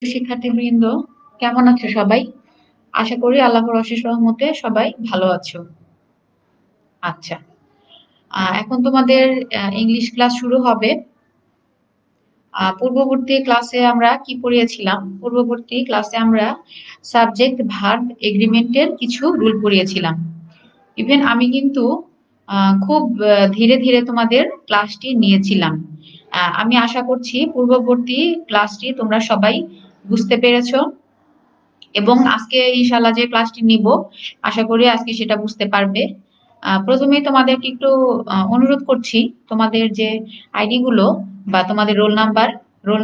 শিক্ষার্থীবৃন্দ, কেমন আছো সবাই? আশা করি আল্লাহর অশেষ রহমতে সবাই ভালো আছো। আচ্ছা, এখন তোমাদের ইংলিশ ক্লাস শুরু হবে। পূর্ববর্তী ক্লাসে আমরা কি পড়িয়েছিলাম? পূর্ববর্তী ক্লাসে আমরা সাবজেক্ট ভার্ব এগ্রিমেন্টের কিছু রুল পড়িয়েছিলাম। ইভেন আমি কিন্তু খুব ধীরে ধীরে তোমাদের ক্লাসটি নিয়েছিলাম। আমি আশা করছি পূর্ববর্তী ক্লাসটি তোমরা সবাই বুঝতে পেরেছো, এবং আজকে ইনশাল্লাহ যে ক্লাসটি নিব আশা করি আজকে সেটা বুঝতে পারবে। প্রথমেই তোমাদেরকে একটু অনুরোধ করছি, তোমাদের যে আইডি গুলো বা তোমাদের রোল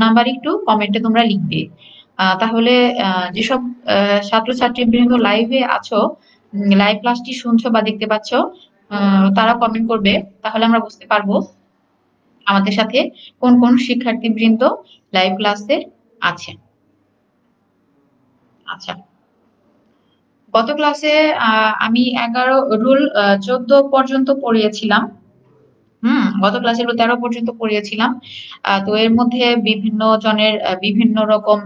নাম্বার একটু কমেন্টে তোমরা লিখবে। তাহলে যেসব ছাত্রছাত্রীবৃন্দ লাইভে আছো, লাইভ ক্লাসটি শুনছো বা দেখতে পাচ্ছ, তারা কমেন্ট করবে। তাহলে আমরা বুঝতে পারবো আমাদের সাথে কোন কোন শিক্ষার্থীবৃন্দ লাইভ ক্লাসে আছে। আচ্ছা, গত ক্লাসে আমি 11 রুল 14 পর্যন্ত পড়িয়েছিলাম। গত ক্লাসে রুল 13 পর্যন্ত পড়িয়েছিলাম। তো এর মধ্যে বিভিন্ন জনের বিভিন্ন রকম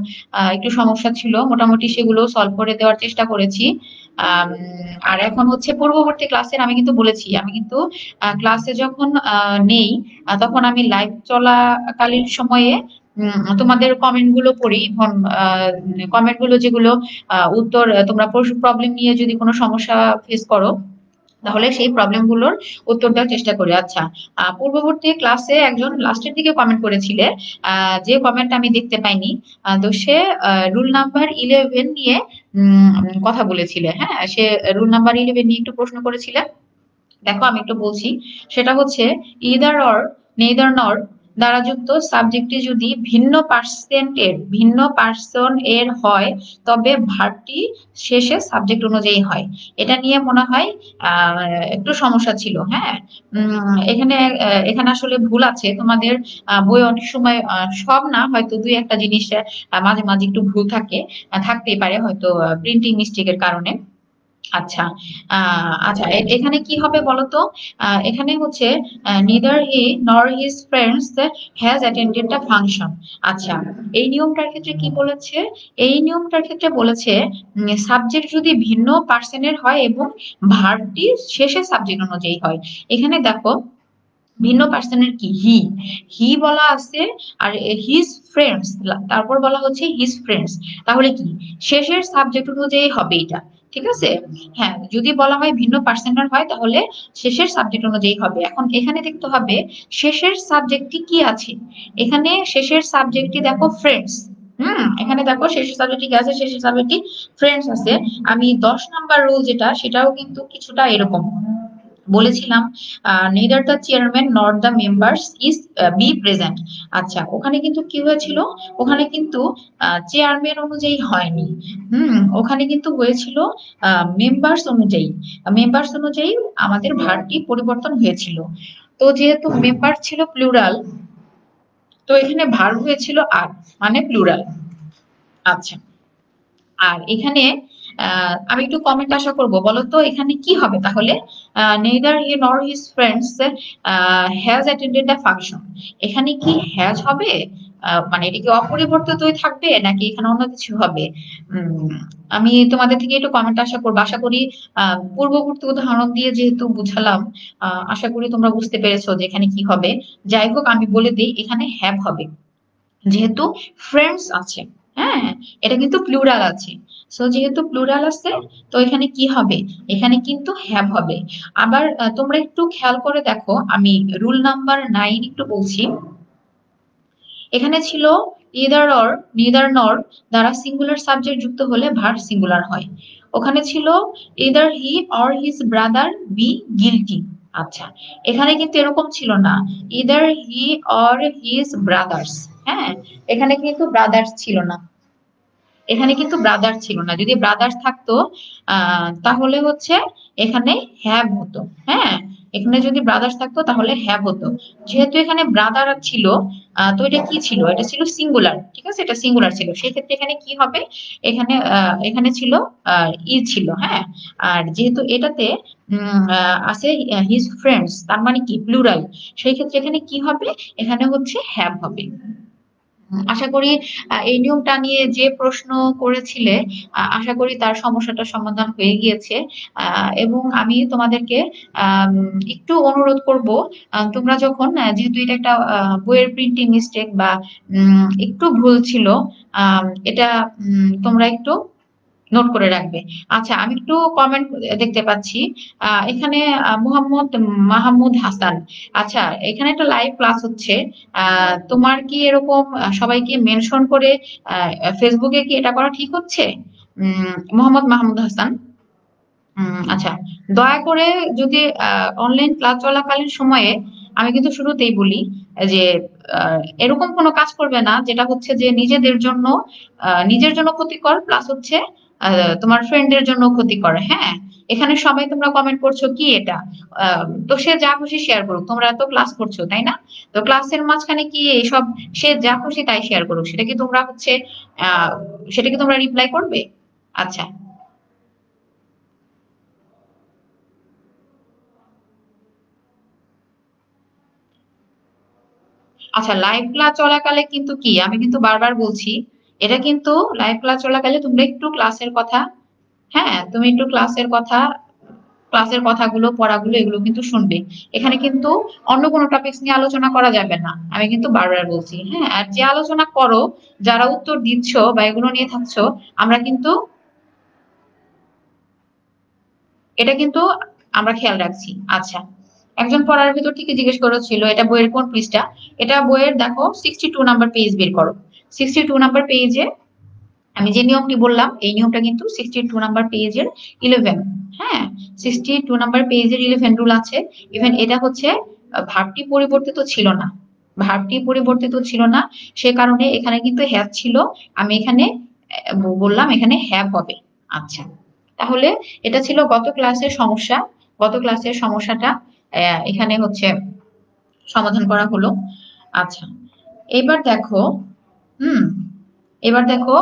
একটু সমস্যা ছিল, মোটামুটি সেগুলো সলভ করে দেওয়ার চেষ্টা করেছি। আর এখন হচ্ছে পূর্ববর্তী ক্লাসের, আমি কিন্তু বলেছি আমি কিন্তু ক্লাসে যখন নেই, তখন আমি লাইভ চলাকালীন সময়ে তোমাদের কমেন্ট গুলো পড়ি, এবং কমেন্ট গুলো যেগুলো উত্তর, তোমরা প্রবলেম নিয়ে যদি কোনো সমস্যা ফেস করো তাহলে সেই প্রবলেম গুলোর উত্তর দেওয়ার চেষ্টা করি। আচ্ছা, পূর্ববর্তী ক্লাসে একজন লাস্টের দিকে কমেন্ট করেছিলে, যে কমেন্ট আমি দেখতে পাইনি। তো সে রুল নাম্বার 11 নিয়ে কথা বলেছিলে। হ্যাঁ, সে রুল নাম্বার 11 নিয়ে একটু প্রশ্ন করেছিলে। দেখো আমি একটু বলছি, সেটা হচ্ছে ইদার অর, নেইদার নর দ্বারা যুক্ত সাবজেক্টটি যদি ভিন্ন পার্সন এর হয়, তবে ভার্বটি শেষে সাবজেক্ট অনুযায়ী হয়। এটা নিয়ে মনে হয় আহ একটু সমস্যা ছিল। হ্যাঁ, এখানে আসলে ভুল আছে তোমাদের। বই অনেক সময় সব না, হয়তো দুই একটা জিনিস মাঝে মাঝে একটু ভুল থাকতেই পারে, হয়তো প্রিন্টিং মিস্টেকের কারণে। আচ্ছা, আচ্ছা, এখানে কি হবে বলতো? এখানে হচ্ছে নিদার হি নর his friends has attended the function. আচ্ছা, এই নিয়মটার ক্ষেত্রে কি বলেছে? এই নিয়মটার ক্ষেত্রে বলেছে সাবজেক্ট যদি ভিন্ন পার্সনের হয় এবং ভার্বটি শেষে সাবজেক্ট অনুযায়ী হয়। এখানে দেখো ভিন্ন পার্সনের কি, হি হি বলা আছে, আর হিজ ফ্রেন্ডস, তারপর বলা হচ্ছে হিজ ফ্রেন্ডস। তাহলে কি শেষের সাবজেক্ট অনুযায়ী হবে এটা, ঠিক আছে? হ্যাঁ, যদি বলা হয় ভিন্ন পার্সনের হয় তাহলে শেষের সাবজেক্ট অনুযায়ী হবে। এখন এখানে দেখতে হবে শেষের সাবজেক্টটি কি আছে। এখানে শেষের সাবজেক্টটি দেখো ফ্রেন্ডস। এখানে দেখো শেষের সাবজেক্টটি কি আছে, শেষের সাবজেক্টটি ফ্রেন্ডস আছে। আমি 10 নাম্বার রুল যেটা, সেটাও কিন্তু কিছুটা এরকম বলেছিলাম, নেইদার দ্য চেয়ারম্যান নর the members is B present. আচ্ছা, ওখানে কিন্তু কি হয়েছিল? ওখানে কিন্তু চেয়ারম্যান অনুযায়ী হয়নি। ওখানে কিন্তু হয়েছিল মেম্বার্স অনুযায়ী আমাদের ভার্বটি পরিবর্তন হয়েছিল। তো যেহেতু মেম্বার ছিল প্লুরাল, তো এখানে ভার্ব হয়েছিল আর, মানে প্লুরাল। আচ্ছা, আর এখানে আমি একটু কমেন্ট আশা করব, বলো তো এখানে কি হবে তাহলে? নেইদার হি নর his friends has attended the function. এখানে কি হ্যাজ হবে? মানে এটা কি অপরিবর্তিতই থাকবে নাকি এখানে অন্য কিছু হবে? উম, আমি তোমাদের থেকে একটু কমেন্ট আশা করবো। আশা করি পূর্ববর্তী উদাহরণ দিয়ে যেহেতু বুঝালাম, আশা করি তোমরা বুঝতে পেরেছো যে এখানে কি হবে। যাই হোক, আমি বলে দিই এখানে হ্যাভ হবে, যেহেতু ফ্রেন্ডস আছে। হ্যাঁ, এটা কিন্তু প্লুরাল আছে। সো যেহেতু প্লুরাল আছে, তো এখানে কি হবে? এখানে কিন্তু হ্যাভ হবে। আবার তোমরা একটু খেয়াল করে দেখো, আমি রুল নাম্বার 9 একটু বলছি। এখানে ছিল ইদার অর, নিদার নর দ্বারা সিঙ্গুলার সাবজেক্ট যুক্ত হলে ভার্ব সিঙ্গুলার হয়। ওখানে ছিল either he or his brother B guilty. আচ্ছা, এখানে কিন্তু এরকম ছিল না, either he or his brothers. হ্যাঁ, এখানে কিন্তু ব্রাদার্স ছিল না। এখানে কিন্তু ব্রাদার ছিল না। যদি ব্রাদার্স থাকতো তাহলে হচ্ছে এখানে হ্যাভ হতো। হ্যাঁ, এখানে যদি ব্রাদার্স থাকতো তাহলে হ্যাভ হতো। যেহেতু এখানে ব্রাদার ছিল, তো এটা কি ছিল? এটা ছিল সিঙ্গুলার, ঠিক আছে? এটা সিঙ্গুলার ছিল, সেই ক্ষেত্রে এখানে কি হবে? এখানে ছিল ই ছিল। হ্যাঁ, আর যেহেতু এটাতে আছে হিজ ফ্রেন্ডস, তার মানে কি প্লুরাল, সেই ক্ষেত্রে এখানে কি হবে? এখানে হচ্ছে হ্যাভ হবে। আশা করি এই নিয়মটা নিয়ে যে প্রশ্ন করেছিলে, আশা করি তার সমস্যাটা সমাধান হয়ে গিয়েছে। এবং আমি তোমাদেরকে আম, একটু অনুরোধ করব, তোমরা যখন যেহেতু এটা একটা বইয়ের প্রিন্টিং মিস্টেক বা একটু ভুল ছিল, এটা তোমরা একটু নোট করে রাখবে। আচ্ছা, আমি একটু কমেন্ট দেখতে পাচ্ছি। এখানে মোহাম্মদ মাহমুদ হাসান। আচ্ছা, এখানে একটা লাইভ ক্লাস হচ্ছে। তোমার কি এরকম সবাইকে মেনশন করে ফেসবুকে কি এটা করা ঠিক হচ্ছে? মোহাম্মদ মাহমুদ হাসান। আচ্ছা, দয়া করে যদি অনলাইন ক্লাস চলাকালীন সময়ে, আমি কিন্তু শুরুতেই বলি যে এরকম কোনো কাজ করবে না যেটা হচ্ছে যে নিজের জন্য ক্ষতিকর, প্লাস হচ্ছে তোমার ফ্রেন্ডের জন্য ক্ষতিকর। হ্যাঁ, এখানে সবাই তোমরা কমেন্ট করছো কি এটা, তো সে যা খুশি শেয়ার করুক, তোমরা তো ক্লাস করছো তাই না? তো ক্লাসের মাঝখানে কি এইসব সে যা খুশি তাই শেয়ার করুক, আহ সেটা কি তোমরা রিপ্লাই করবে? আচ্ছা। আচ্ছা, লাইভ ক্লাস চলাকালে কিন্তু কি, আমি কিন্তু বারবার বলছি, এটা কিন্তু লাইভ ক্লাস চলাকালে তোমরা একটু ক্লাসের কথা, হ্যাঁ তুমি একটু ক্লাসের কথাগুলো, পড়াগুলো এগুলো কিন্তু শুনবে। এখানে কিন্তু অন্য কোনো টপিকস নিয়ে আলোচনা করা যাবে না, আমি কিন্তু বারবার বলছি। হ্যাঁ, আর যে আলোচনা করো, যারা উত্তর দিচ্ছ বা এগুলো নিয়ে থাকছো, আমরা কিন্তু এটা কিন্তু আমরা খেয়াল রাখছি। আচ্ছা, একজন পড়ার ভিতর থেকে জিজ্ঞেস করেছিল এটা বইয়ের কোন পৃষ্ঠা। এটা বইয়ের দেখো 62 নাম্বার পেজ বের করো। 62 নাম্বার পেজে আমি যে নিয়মটি বললাম, এই নিয়মটা কিন্তু 62 নাম্বার পেজের 11। হ্যাঁ, 62 নাম্বার পেজের 11 রুল আছে। ইভেন এটা হচ্ছে ভার্বটি পরিবর্তিত ছিল না, ভার্বটি পরিবর্তিত ছিল না, সে কারণে এখানে কিন্তু হ্যাভ ছিল। আমি এখানে বললাম এখানে হ্যাভ হবে। আচ্ছা, তাহলে এটা ছিল গত ক্লাসের সমস্যা। গত ক্লাসের সমস্যাটা এখানে হচ্ছে সমাধান করা হলো। আচ্ছা, এবার দেখো, হুম এবার দেখো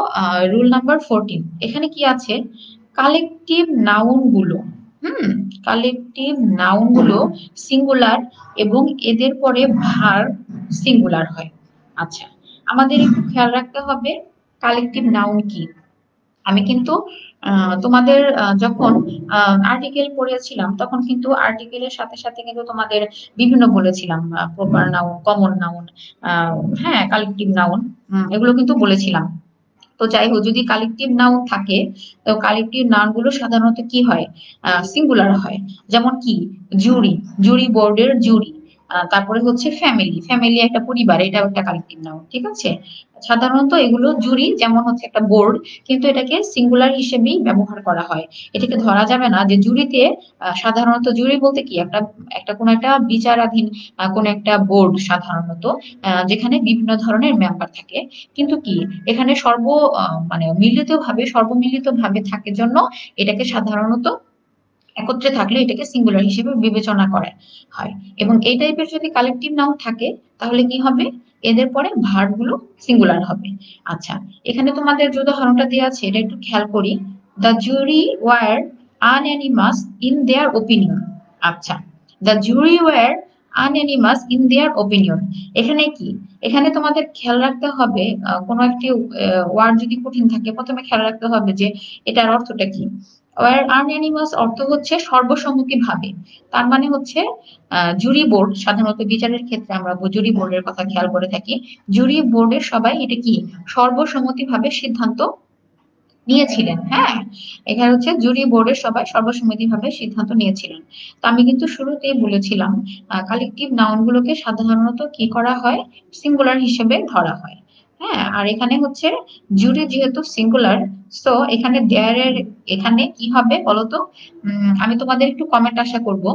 রুল নাম্বার 14, এখানে কি আছে, কালেকটিভ নাউন গুলো, হুম কালেকটিভ নাউন গুলো সিঙ্গুলার এবং এদের পরে ভার্ব সিঙ্গুলার হয়। আচ্ছা, আমাদের একটু খেয়াল রাখতে হবে কালেকটিভ নাউন কি। আমি কিন্তু তোমাদের যখন আর্টিকেল পড়েছিলাম, তখন কিন্তু আর্টিকেলের সাথে সাথে কিন্তু তোমাদের বিভিন্ন বলেছিলাম, প্রপার নাউন, কমন নাউন, হ্যাঁ কালেকটিভ নাউন, এগুলো কিন্তু বলেছিলাম। তো যাই হোক, যদি কালেকটিভ নাউন থাকে, তো কালেকটিভ নাউন গুলো সাধারণত কি হয়, সিঙ্গুলার হয়। যেমন কি, জুরি, জুরি বোর্ডের জুরি। তারপরে হচ্ছে ফ্যামিলি, ফ্যামিলি একটা পরিবার, এটাও একটা কালেকটিভ নাউন, ঠিক আছে। সাধারণত এগুলো জুরি যেমন হচ্ছে একটা বোর্ড, কিন্তু এটাকে সিঙ্গুলার হিসেবেই ব্যবহার করা হয়। এটাকে ধরা যাবে না যে জুরিতে, সাধারণত জুরি বলতে কি, একটা একটা কোনো একটা বিচারাধীন কোনো একটা বোর্ড সাধারণত, যেখানে বিভিন্ন ধরনের মেম্বার থাকে। কিন্তু কি, এখানে মানে সর্বমিলিত ভাবে থাকে জন্য এটাকে সাধারণত একত্রে থাকলে এটাকে সিঙ্গুলার হিসেবে বিবেচনা করা হয়। এবং এই টাইপের যদি কালেকটিভ নাউন থাকে, তাহলে কি হবে, এদের পরে ভার্ব গুলো সিঙ্গুলার হবে। আচ্ছা, এখানে তোমাদের যে উদাহরণটা দেওয়া আছে এটা একটু খেয়াল করি। The jury were unanimous in their opinion. আচ্ছা, the jury were unanimous in their opinion. এখানে কি, এখানে তোমাদের খেয়াল রাখতে হবে, কোনো একটি ওয়ার্ড যদি কঠিন থাকে, প্রথমে খেয়াল রাখতে হবে যে এটার অর্থটা কি। ওয়ার আনঅ্যানিমাস অর্থ হচ্ছে সর্বসম্মতিভাবে। তার মানে হচ্ছে জুরি বোর্ড, সাধারণত বিচারের ক্ষেত্রে আমরা জুরি বোর্ডের কথা খেয়াল করে থাকি। জুরি বোর্ডের সবাই এটা কি সর্বসম্মতিভাবে সিদ্ধান্ত নিয়েছিলেন। হ্যাঁ, এখানে হচ্ছে জুরি বোর্ডের সবাই সর্বসম্মতিভাবে সিদ্ধান্ত নিয়েছিলেন। তো আমি কিন্তু শুরুতেই বলেছিলাম কালেকটিভ নাউন গুলোকে সাধারণত কি করা হয়, সিঙ্গুলার হিসেবে ধরা হয়। হ্যাঁ, আর এখানে হচ্ছে জুরি যেহেতু সিঙ্গুলার, সো এখানে দেয়ার এর এখানে কি হবে বলতো। আমি তোমাদের একটু কমেন্ট আশা করব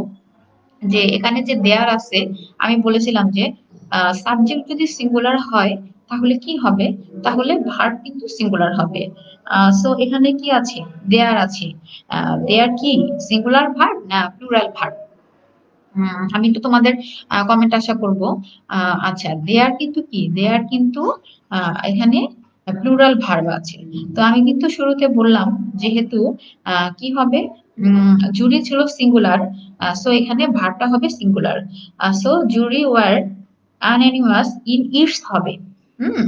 যে এখানে যে দেয়ার আছে, আমি বলেছিলাম যে সাবজেক্ট যদি সিঙ্গুলার হয় তাহলে কি হবে, তাহলে ভার্ব কিন্তু সিঙ্গুলার হবে। সো এখানে কি আছে, দেয়ার আছে। দেয়ার কি সিঙ্গুলার ভার্ব না প্লুরাল ভার্ব? আমি তো তোমাদের কমেন্ট আশা করব। আচ্ছা, দেয়ার কিন্তু কি, দেয়ার কিন্তু এখানে প্লুরাল ভার্ব আছে। তো আমি কিন্তু শুরুতে বললাম, যেহেতু কি হবে, জুরি ছিল সিঙ্গুলার, সো এখানে ভার্বটা হবে singular. So jury were unanimous in its হবে। হুম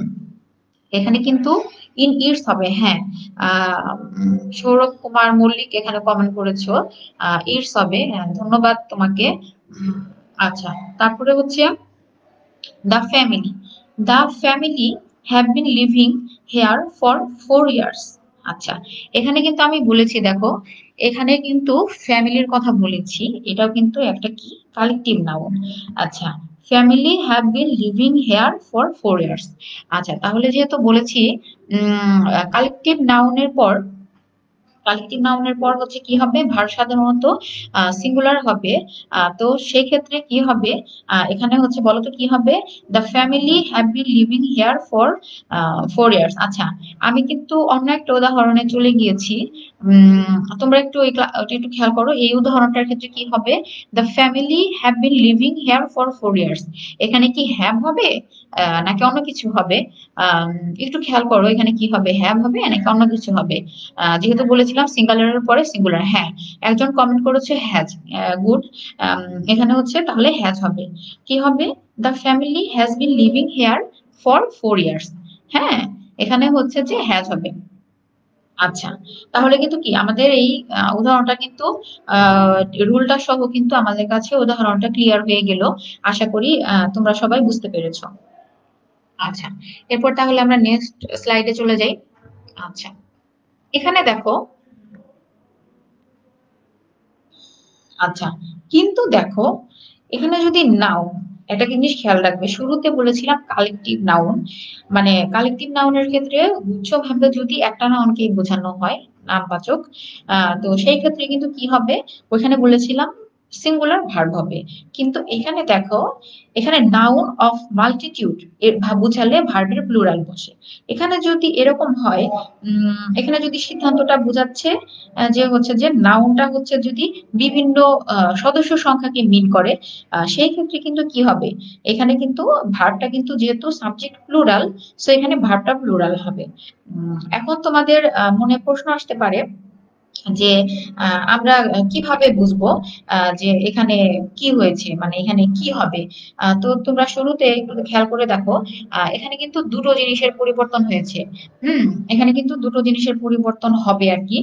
এখানে কিন্তু ইন ইটস হবে, হ্যাঁ। সৌরভ কুমার মল্লিক এখানে কমেন্ট করেছো, ইটস হবে, হ্যাঁ, ধন্যবাদ তোমাকে। উম, আচ্ছা, তারপরে হচ্ছে the family, the family have been living here for 4 years. আচ্ছা, এখানে কিন্তু আমি বলেছি, দেখো এখানে কিন্তু ফ্যামিলির কথা বলেছি, এটাও কিন্তু একটা কি কালেকটিভ নাউন। আচ্ছা, family have been living here for 4 years. আচ্ছা, তাহলে যেহেতু বলেছি কালেকটিভ নাউনের পর, কালেকটিভ নাউনের পর হচ্ছে কি হবে, ভার সাধারণত সিঙ্গুলার হবে। তো সেই ক্ষেত্রে কি হবে, এখানে হচ্ছে বলতো কি হবে, the family have been living here for 4 years. আচ্ছা, আমি কিন্তু অন্য একটা উদাহরণে চলে গিয়েছি। তোমরা একটু ওটা একটু খেয়াল করো, এই উদাহরণটার ক্ষেত্রে কি হবে, the family have been living here for 4 years. এখানে কি হ্যাভ হবে নাকি অন্য কিছু হবে? আম, একটু খেয়াল করো, এখানে কি হবে, হ্যাভ হবে নাকি অন্য কিছু হবে? যেহেতু বলেছিলাম সিঙ্গুলারের পরে সিঙ্গুলার, হ্যাঁ। একজন কমেন্ট করেছে হ্যাজ, গুড। এখানে হচ্ছে তাহলে হ্যাজ হবে। কি হবে, the family has been living here for 4 years. হ্যাঁ, এখানে হচ্ছে যে হ্যাজ হবে। আচ্ছা, তাহলে কিন্তু কি আমাদের এই উদাহরণটা কিন্তু রুলটা সহ কিন্তু আমাদের কাছে উদাহরণটা ক্লিয়ার হয়ে গেল। আশা করি তোমরা সবাই বুঝতে পেরেছো। আচ্ছা, এরপর তাহলে আমরা নেক্সট স্লাইডে চলে যাই। আচ্ছা, এখানে দেখো, আচ্ছা, কিন্তু দেখো এখানে যদি নাউন, একটা জিনিস খেয়াল রাখবে, শুরুতে বলেছিলাম কালেকটিভ নাউন, মানে কালেকটিভ নাউনের ক্ষেত্রে গুচ্ছভাবে যদি একটা নাউনকে বোঝানো হয়, নামবাচক, তো সেই ক্ষেত্রে কিন্তু কি হবে, ওইখানে বলেছিলাম সিঙ্গুলার ভার্ব হবে। কিন্তু এখানে দেখো, এখানে নাউন অফ মাল্টিটিউড এর বোঝালে ভার্বের প্লুরাল বসে। এখানে যদি এরকম হয়, এখানে যদি সিদ্ধান্তটা বোঝাচ্ছে যে হচ্ছে যে নাউনটা হচ্ছে যদি বিভিন্ন সদস্য সংখ্যাকে মিন করে, সেই ক্ষেত্রে কিন্তু কি হবে, এখানে কিন্তু ভার্বটা কিন্তু যেহেতু সাবজেক্ট প্লুরাল, সো এখানে ভার্বটা প্লুরাল হবে। এখন তোমাদের মনে প্রশ্ন আসতে পারে যে আমরা কিভাবে বুঝবো যে এখানে কি হয়েছে, মানে এখানে কি হবে? তো তোমরা শুরুতে একটু খেয়াল করে দেখো, এখানে কিন্তু দুটো জিনিসের পরিবর্তন হয়েছে। হুম, এখানে কিন্তু দুটো জিনিসের পরিবর্তন হবে আর কি।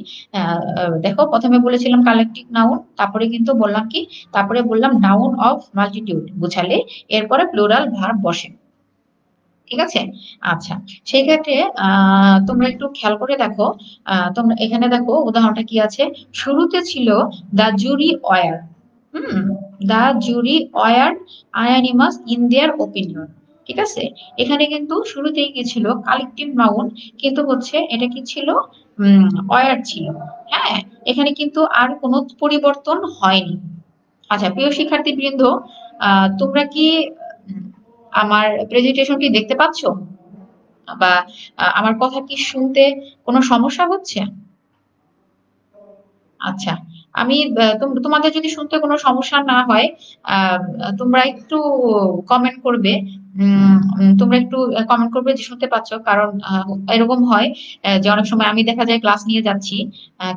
দেখো, প্রথমে বলেছিলাম কালেকটিভ নাউন, তারপরে কিন্তু বললাম কি, তারপরে বললাম নাউন অফ মাল্টিটিউড বুঝালে এরপরে প্লুরাল ভার্ব বসে। ঠিক আছে? আচ্ছা, সেই ক্ষেত্রে তোমরা একটু খেয়াল করে দেখো, তোমরা এখানে দেখো উদাহরণটা কি আছে, শুরুতে ছিল the jury were. Hmm, the jury were unanimous in their opinion. ঠিক আছে, এখানে কিন্তু শুরুতেই কি ছিল, কালেকটিভ নাউন, কিন্তু হচ্ছে এটা কি ছিল, ওয়ার ছিল। হ্যাঁ, এখানে কিন্তু আর কোনো পরিবর্তন হয়নি। আচ্ছা, প্রিয় শিক্ষার্থী বৃন্দ, তোমরা কি উম, আমার প্রেজেন্টেশনটি দেখতে পাচ্ছো, বা আমার কথা কি শুনতে কোনো সমস্যা হচ্ছে? আচ্ছা, আমি তোমাদের যদি শুনতে কোনো সমস্যা না হয়, আহ, তোমরা একটু কমেন্ট করবে। তোমরা একটু কমেন্ট করবে যে শুনতে পাচ্ছ, কারণ এরকম হয় যে অনেক সময় আমি দেখা যায় ক্লাস নিয়ে যাচ্ছি,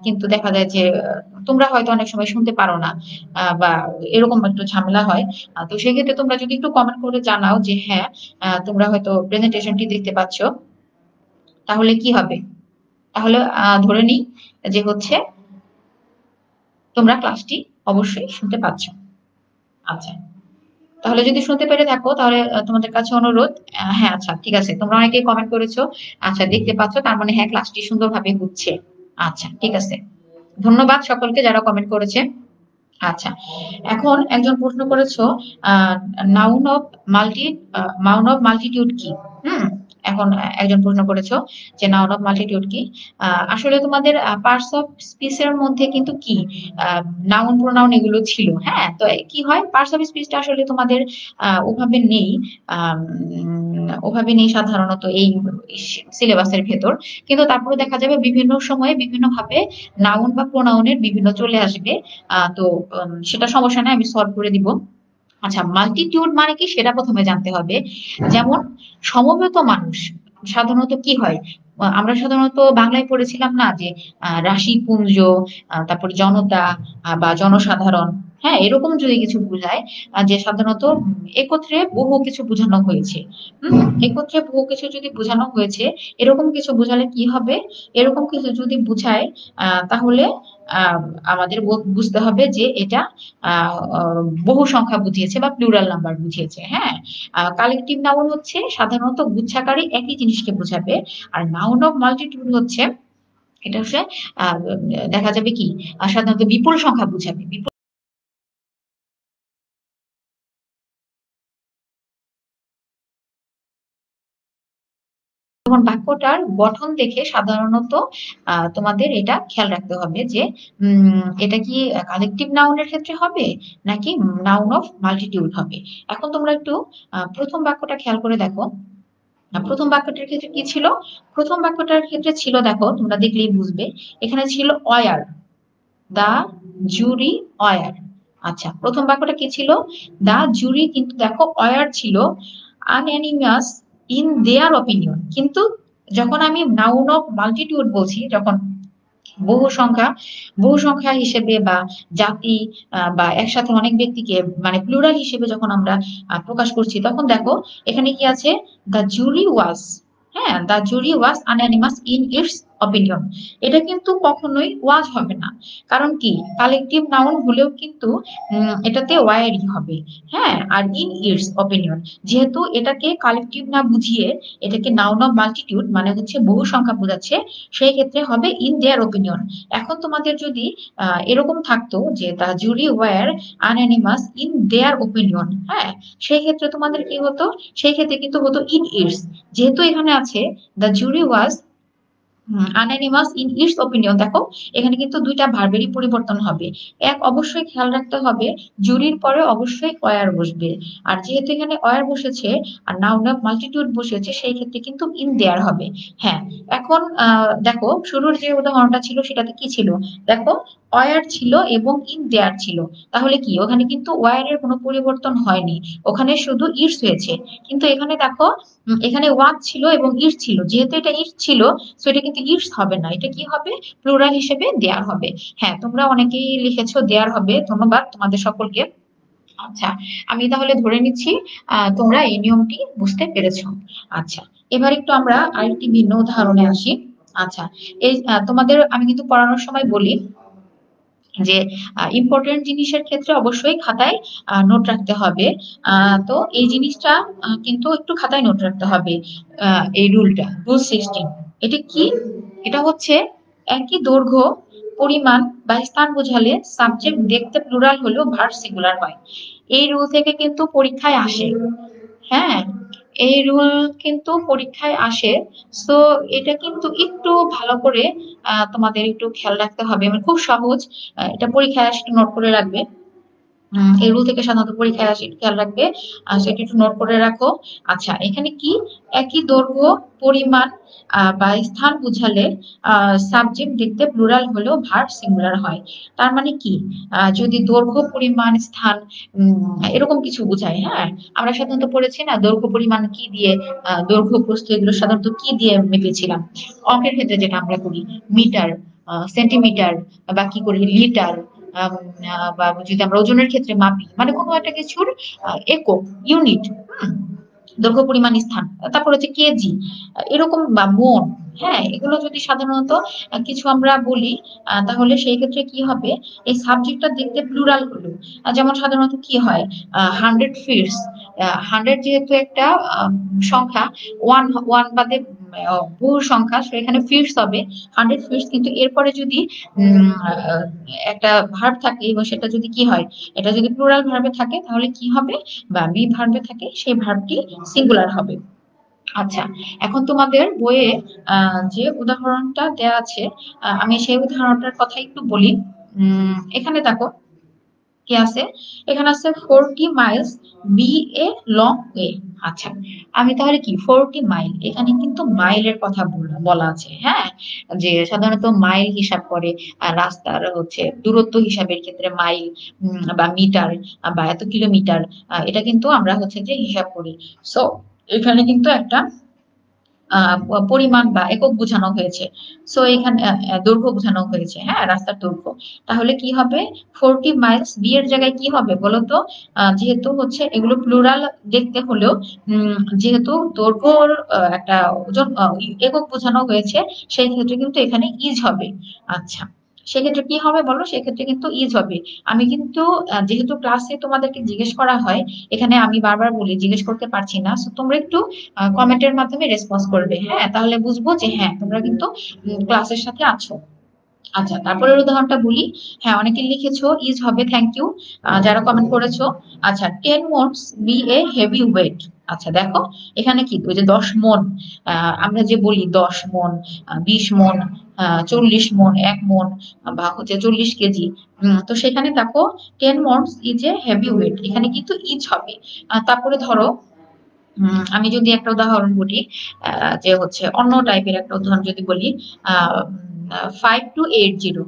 কিন্তু দেখা যায় যে তোমরা হয়তো অনেক সময় শুনতে পারো না, বা এরকম একটু ঝামেলা হয়। তো সেক্ষেত্রে তোমরা যদি একটু কমেন্ট করে জানাও যে হ্যাঁ, তোমরা হয়তো প্রেজেন্টেশনটি দেখতে পাচ্ছ, তাহলে কি হবে, তাহলে ধরে নিই যে হচ্ছে তোমরা ক্লাসটি অবশ্যই শুনতে পাচ্ছ। আচ্ছা, তাহলে যদি শুনতে পেরে থাকো তাহলে তোমাদের কাছে অনুরোধ, হ্যাঁ, আচ্ছা ঠিক আছে, তোমরা অনেকেই কমেন্ট করেছো, আচ্ছা দেখতে পাচ্ছ, তার মানে হ্যাঁ ক্লাসটি সুন্দরভাবে হচ্ছে। আচ্ছা, ঠিক আছে, ধন্যবাদ সকলকে যারা কমেন্ট করেছে। আচ্ছা, এখন একজন প্রশ্ন করেছো, noun of multi noun of multitude কি? হুম, এখন একজন প্রশ্ন করেছো যে নাউন অফ মাল্টিটিউড কি। আসলে তোমাদের পার্টস অফ স্পিচের মধ্যে কিন্তু কি নাউন প্রোনাউন এগুলো ছিল, হ্যাঁ। তো কি হয়, পার্টস অফ স্পিচটা আসলে তোমাদের ওভাবে নেই, ওভাবে নেই সাধারণত এই সিলেবাসের ভেতর, কিন্তু তারপরে দেখা যাবে বিভিন্ন সময়ে বিভিন্ন ভাবে নাউন বা প্রোনাউনের বিভিন্ন চলে আসবে। তো সেটা সমস্যা নাই, আমি সলভ করে দিব। আচ্ছা, মাল্টিটিউড মানে কি সেটা প্রথমে জানতে হবে। যেমন সমবেত মানুষ সাধারণত কি হয়, আমরা সাধারণত বাংলায় পড়েছিলাম না যে রাশিপুঞ্জ, তারপরে জনতা বা জনসাধারণ। হ্যাঁ, এরকম যদি কিছু বোঝায় যে সাধারণত একত্রে বহু কিছু বোঝানো হয়েছে। একত্রে বহু কিছু যদি বোঝানো হয়েছে, এরকম কিছু বোঝালে কি হবে? এরকম কিছু যদি বুঝায় তাহলে আহ, আমাদের বুঝতে হবে যে এটা বহু সংখ্যা বুঝিয়েছে বা প্লুরাল নাম্বার বুঝিয়েছে। হ্যাঁ, কালেকটিভ নাউন হচ্ছে সাধারণত গুচ্ছাকারী একই জিনিসকে বোঝাবে। আর নাউন অফ মাল্টিটিউড হচ্ছে, এটা হচ্ছে আহ, দেখা যাবে কি সাধারণত বিপুল সংখ্যা বুঝাবে। তখন বাক্যটার গঠন দেখে সাধারণত তোমাদের এটা খেয়াল রাখতে হবে যে এটা কি কালেকটিভ নাউনের ক্ষেত্রে হবে নাকি নাউন অফ মাল্টিটিউড হবে। এখন তোমরা একটু প্রথম বাক্যটা খেয়াল করে দেখো। প্রথম বাক্যটার ক্ষেত্রে কি ছিল? প্রথম বাক্যটার ক্ষেত্রে ছিল, দেখো তোমরা দেখলেই বুঝবে, এখানে ছিল অয়ার, দা জুরি অয়ার। আচ্ছা, প্রথম বাক্যটা কি ছিল? দা জুরি, কিন্তু দেখো অয়ার ছিল আনঅ্যানিমাস ইন দেয়ার অপিনিয়ন। কিন্তু যখন আমি নাউন অফ মাল্টিটিউড বলছি, যখন বহু সংখ্যা বহু সংখ্যা হিসেবে বা জাতি বা একসাথে অনেক ব্যক্তিকে মানে প্লুরাল হিসেবে যখন আমরা প্রকাশ করছি, তখন দেখো এখানে কি আছে? দ্য জুরি ওয়াজ, হ্যাঁ, the jury was unanimous in its opinion. এটা কিন্তু কখনোই ওয়াজ হবে না। কারণ কি, কালেকটিভ নাউন হলেও কিন্তু এটাতে ওয়ারই হবে। হ্যাঁ, আর ইন ইটস অপিনিয়ন, যেহেতু এটাকে কালেকটিভ না বুঝিয়ে এটাকে নাউন অফ মাল্টিটিউড মানে হচ্ছে বহু সংখ্যা বোঝাচ্ছে, সেই ক্ষেত্রে হবে ইন দেয়ার ওপিনিয়ন। এখন তোমাদের যদি এরকম থাকতো যে the jury were unanimous in their opinion, হ্যাঁ, সেই ক্ষেত্রে তোমাদের কি হতো? সেই ক্ষেত্রে কিন্তু হতো ইন ইটস। যেহেতু এখানে আছে the jury was unanimous in its opinion, দেখো এখানে কিন্তু দুইটা ভার্বেরই পরিবর্তন হবে। এক, অবশ্যই খেয়াল রাখতে হবে জুরির পরে অবশ্যই অয়ার বসবে। আর যেহেতু এখানে অয়ার বসেছে আর নাউন অফ মাল্টিটিউড বসেছে, সেই ক্ষেত্রে কিন্তু ইন দেয়ার হবে। হ্যাঁ, এখন দেখো শুরুর যে উদাহরণটা ছিল সেটাতে কি ছিল? দেখো অয়ার ছিল এবং ইন দেয়ার ছিল। তাহলে কি ওখানে কিন্তু ওয়ার কোনো পরিবর্তন হয়নি, ওখানে শুধু ইটস হয়েছে। কিন্তু এখানে দেখো এখানে ওয়াজ ছিল এবং ইটস ছিল, যেহেতু এটা ইটস ছিল, সো এটা কিন্তু ইটস হবে না, এটা কি হবে? প্লুরাল হিসেবে দেয়ার হবে। হ্যাঁ, তোমরা অনেকেই লিখেছো দেয়ার হবে, ধন্যবাদ তোমাদের সকলকে। আচ্ছা, আমি তাহলে ধরে নিচ্ছি তোমরা এই নিয়মটি বুঝতে পেরেছো। আচ্ছা, এবার একটু আমরা আরেকটি ভিন্ন উদাহরণে আসি। আচ্ছা, এই তোমাদের আমি কিন্তু পড়ানোর সময় বলি যে ইম্পর্টেন্ট জিনিসের ক্ষেত্রে অবশ্যই খাতায় নোট রাখতে হবে। তো এই জিনিসটা কিন্তু একটু খাতায় নোট রাখতে হবে। এই রুল 16, এটা কি? এটা হচ্ছে একই দৈর্ঘ্য, পরিমাণ বা স্থান বোঝালে সাবজেক্ট দেখতে প্লুরাল হলেও ভার্ব সিঙ্গুলার হয়। এই রুল থেকে কিন্তু পরীক্ষায় আসে। হ্যাঁ, এই রুল কিন্তু পরীক্ষায় আসে। সো এটা কিন্তু একটু ভালো করে তোমাদের একটু খেয়াল রাখতে হবে, মানে খুব সহজ। এটা পরীক্ষায় আসে, একটু নোট করে রাখবে। এই রুল থেকে সাধারণত পরীক্ষায় আসে, একটু খেয়াল রাখবে। সেটা একটু নোট করে রাখো। আচ্ছা, এখানে কি একই দৈর্ঘ্য, পরিমাণ বা স্থান বুঝালে সাবজেক্ট দেখতে প্লুরাল হলেও ভার্ব সিঙ্গুলার হয়। তার মানে কি, যদি দৈর্ঘ্য, পরিমাণ, স্থান এরকম কিছু বোঝায়, হ্যাঁ, আমরা সাধারণত পড়েছি না দৈর্ঘ্য পরিমাণ কি দিয়ে, দৈর্ঘ্য প্রস্থ এগুলো সাধারণত কি দিয়ে মেপেছিলাম? অঙ্কের ক্ষেত্রে যেটা আমরা করি, মিটার, সেন্টিমিটার, বা কি করি লিটার, বা যদি আমরা ওজনের ক্ষেত্রে মাপি, মানে কোনো একটা কিছুর একক, ইউনিট, দৈর্ঘ্য, পরিমাণ, স্থান, তারপর হচ্ছে কেজি, এরকম বা মন। হ্যাঁ, এগুলো যদি সাধারণত কিছু আমরা বলি, তাহলে সেই ক্ষেত্রে কি হবে? এই সাবজেক্টটা দেখতে প্লুরাল হলো। যেমন সাধারণত কি হয়, 100 ফিটস, 100 যেহেতু একটা সংখ্যা, ওয়ান ওয়ান বাদে বহু সংখ্যা, সেখানে ফিটস হবে 100 ফিটস। কিন্তু এরপরে যদি আহ, একটা ভার্ব থাকে এবং সেটা যদি কি হয়, এটা যদি প্লুরাল ভার্বে থাকে তাহলে কি হবে? বা বি ভার্বে থাকে, সেই ভার্বটি সিঙ্গুলার হবে। আচ্ছা, এখন তোমাদের বইয়ে যে উদাহরণটা দেয়া আছে, আমি সেই উদাহরণটার কথা একটু বলি। এখানে দেখো কি আছে? এখানে আছে 40 miles be a long way. আচ্ছা, আমি তাহলে কি 40 মাইল, এখানে কিন্তু মাইলের কথা বলা আছে। হ্যাঁ, যে সাধারণত মাইল হিসাব করে রাস্তার হচ্ছে দূরত্ব হিসাবের ক্ষেত্রে মাইল বা মিটার বা এত কিলোমিটার, এটা কিন্তু আমরা হচ্ছে যে হিসাব করি। সো এখানে কিন্তু একটা পরিমাণ বা একক বোঝানো হয়েছে। সো এখানে দৈর্ঘ্য বোঝানো হয়েছে, হ্যাঁ, রাস্তার দৈর্ঘ্য। তাহলে কি হবে? 40 মাইলস বি এর জায়গায় কি হবে বলতো? যেহেতু হচ্ছে এগুলো প্লুরাল দেখতে হলেও যেহেতু দৈর্ঘ্যর একটা ওজন একক বোঝানো হয়েছে, সেই ক্ষেত্রে কিন্তু এখানে ইজ হবে। আচ্ছা, সেক্ষেত্রে কি হবে বলো? সেক্ষেত্রে কিন্তু ইজ হবে। আমি কিন্তু যেহেতু ক্লাসে তোমাদেরকে জিজ্ঞেস করা হয়, এখানে আমি বারবার বলি জিজ্ঞেস করতে পারছি না, সো তোমরা একটু কমেন্টের মাধ্যমে রেসপন্স করবে, হ্যাঁ, তাহলে বুঝবো যে হ্যাঁ তোমরা কিন্তু ক্লাসের সাথে আছো। আচ্ছা, তারপরের উদাহরণটা বলি। হ্যাঁ, অনেকে লিখেছো ইজ হবে, থ্যাংক ইউ যারা কমেন্ট করেছো। আচ্ছা, 10 মনস বি এ হেভি ওয়েট। আচ্ছা দেখো, এখানে কি ওই যে 10 মন, আমরা যে বলি 10 মন, 20 মন, 40 মন, 1 মন, বা হচ্ছে 40 কেজি। তো সেখানে দেখো 10 মনস ইজ এ হেভি ওয়েট, এখানে কিন্তু ইজ হবে। তারপরে ধরো আমি যদি একটা উদাহরণ বলি, যে হচ্ছে অন্য টাইপের একটা উদাহরণ যদি বলি, 5 to 80,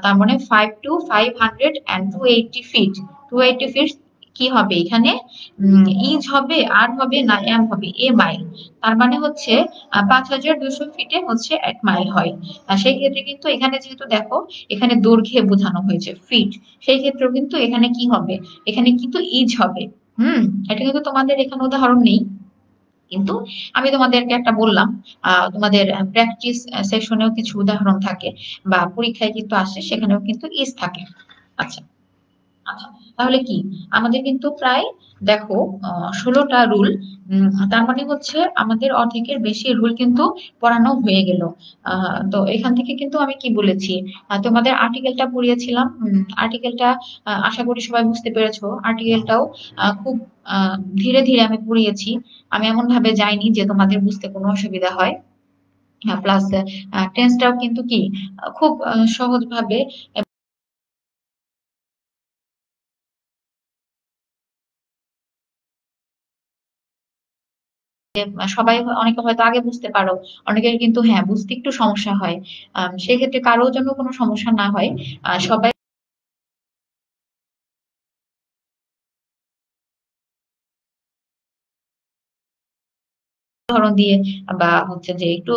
তার মানে 5 to 500 and 280 ফিট। 280 ফিট কি হবে এখানে? ইজ হবে, আর হবে না এম হবে, এ মাইল। তার মানে হচ্ছে 5200 ফিটে হচ্ছে 1 মাইল হয়। সেই ক্ষেত্রে কিন্তু এখানে যেহেতু দেখো এখানে দৈর্ঘ্যে বোঝানো হয়েছে ফিট, সেই ক্ষেত্রেও কিন্তু এখানে কি হবে? এখানে কিন্তু ইজ হবে। হুম, এটা কিন্তু তোমাদের এখানে উদাহরণ নেই, কিন্তু আমি তোমাদেরকে একটা বললাম। তোমাদের প্র্যাকটিস সেশনেও কিছু উদাহরণ থাকে, বা পরীক্ষায় কিন্তু আসে, সেখানেও কিন্তু ইজ থাকে। আচ্ছা, আচ্ছা, তাহলে কি আমাদের কিন্তু প্রায় দেখো 16টা রুল, তার মানে হচ্ছে আমাদের অর্ধেকের বেশি রুল কিন্তু পড়ানো হয়ে গেল। তো এখান থেকে কিন্তু আমি কি বলেছি, তোমাদের আর্টিকেলটা পড়িয়েছিলাম। আর্টিকেলটা আশা করি সবাই বুঝতে পেরেছো। আর্টিকেলটাও খুব ধীরে ধীরে আমি পড়িয়েছি। আমি এমন ভাবে যাইনি যে তোমাদের বুঝতে কোনো অসুবিধা হয়। প্লাস টেন্সটাও কিন্তু কি খুব সহজ ভাবে সবাই অনেকে হয়তো আগে বুঝতে পারো, অনেকের কিন্তু হ্যাঁ বুঝতে একটু সমস্যা হয়। সেক্ষেত্রে কারো জন্য কোনো সমস্যা না হয়, সবাই উদাহরণ দিয়ে বা হচ্ছে যে একটু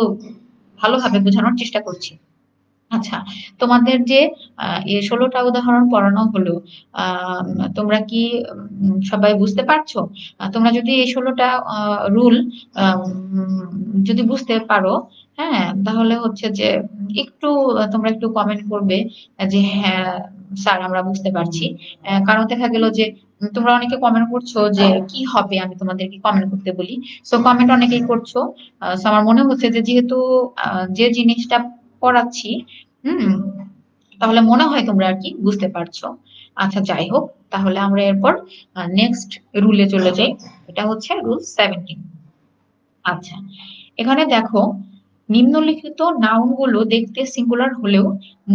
ভালোভাবে বোঝানোর চেষ্টা করছি। আচ্ছা, তোমাদের যে এই 16টা উদাহরণ পড়ানো হলো, আহ তোমরা কি সবাই বুঝতে পারছো? তোমরা যদি এই 16টা রুল যদি বুঝতে পারো, হ্যাঁ, তাহলে হচ্ছে যে একটু তোমরা একটু কমেন্ট করবে যে হ্যাঁ স্যার আমরা বুঝতে পারছি। কারণ দেখা গেল যে তোমরা অনেকে কমেন্ট করছো যে কি হবে আমি তোমাদেরকে কমেন্ট করতে বলি, সো কমেন্ট অনেকেই করছো। So আমার মনে হচ্ছে যে যেহেতু যে জিনিসটা পড়াচ্ছি, হুম, তাহলে মনে হয় তোমরা আর কি বুঝতে পারছো। আচ্ছা যাই হোক, তাহলে আমরা এরপর নেক্সট রুলে চলে যাই। এটা হচ্ছে রুল 17। আচ্ছা, এখানে দেখো নিম্নলিখিত নাউন গুলো দেখতে সিঙ্গুলার হলেও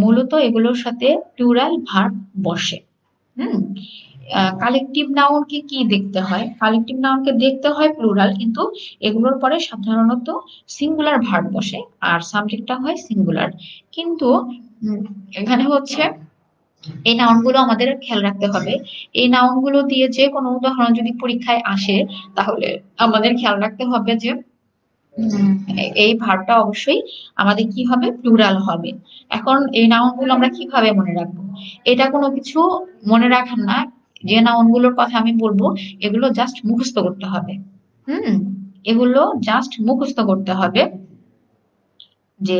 মূলত এগুলোর সাথে প্লুরাল ভার্ব বসে। হুম, কালেকটিভ নাউনকে কি দেখতে হয়? কালেকটিভ নাউনকে দেখতে হয় প্লুরাল, কিন্তু এগুলোর পরে সাধারণত সিঙ্গুলার ভার্ব বসে, আর সাবজেক্টটা হয় সিঙ্গুলার। কিন্তু উম, এখানে হচ্ছে এই নাউন গুলো আমাদের খেয়াল রাখতে হবে। এই নাউন গুলো দিয়ে যে কোনো উদাহরণ যদি পরীক্ষায় আসে, তাহলে আমাদের খেয়াল রাখতে হবে যে এই ভার্বটা অবশ্যই আমাদের কি হবে? প্লুরাল হবে। এখন এই নাউন গুলো আমরা কিভাবে মনে রাখবো? এটা কোনো কিছু মনে রাখার না। যে নাউন গুলোর কথা আমি বলবো, এগুলো জাস্ট মুখস্থ করতে হবে। হুম, এগুলো জাস্ট মুখস্থ করতে হবে। যে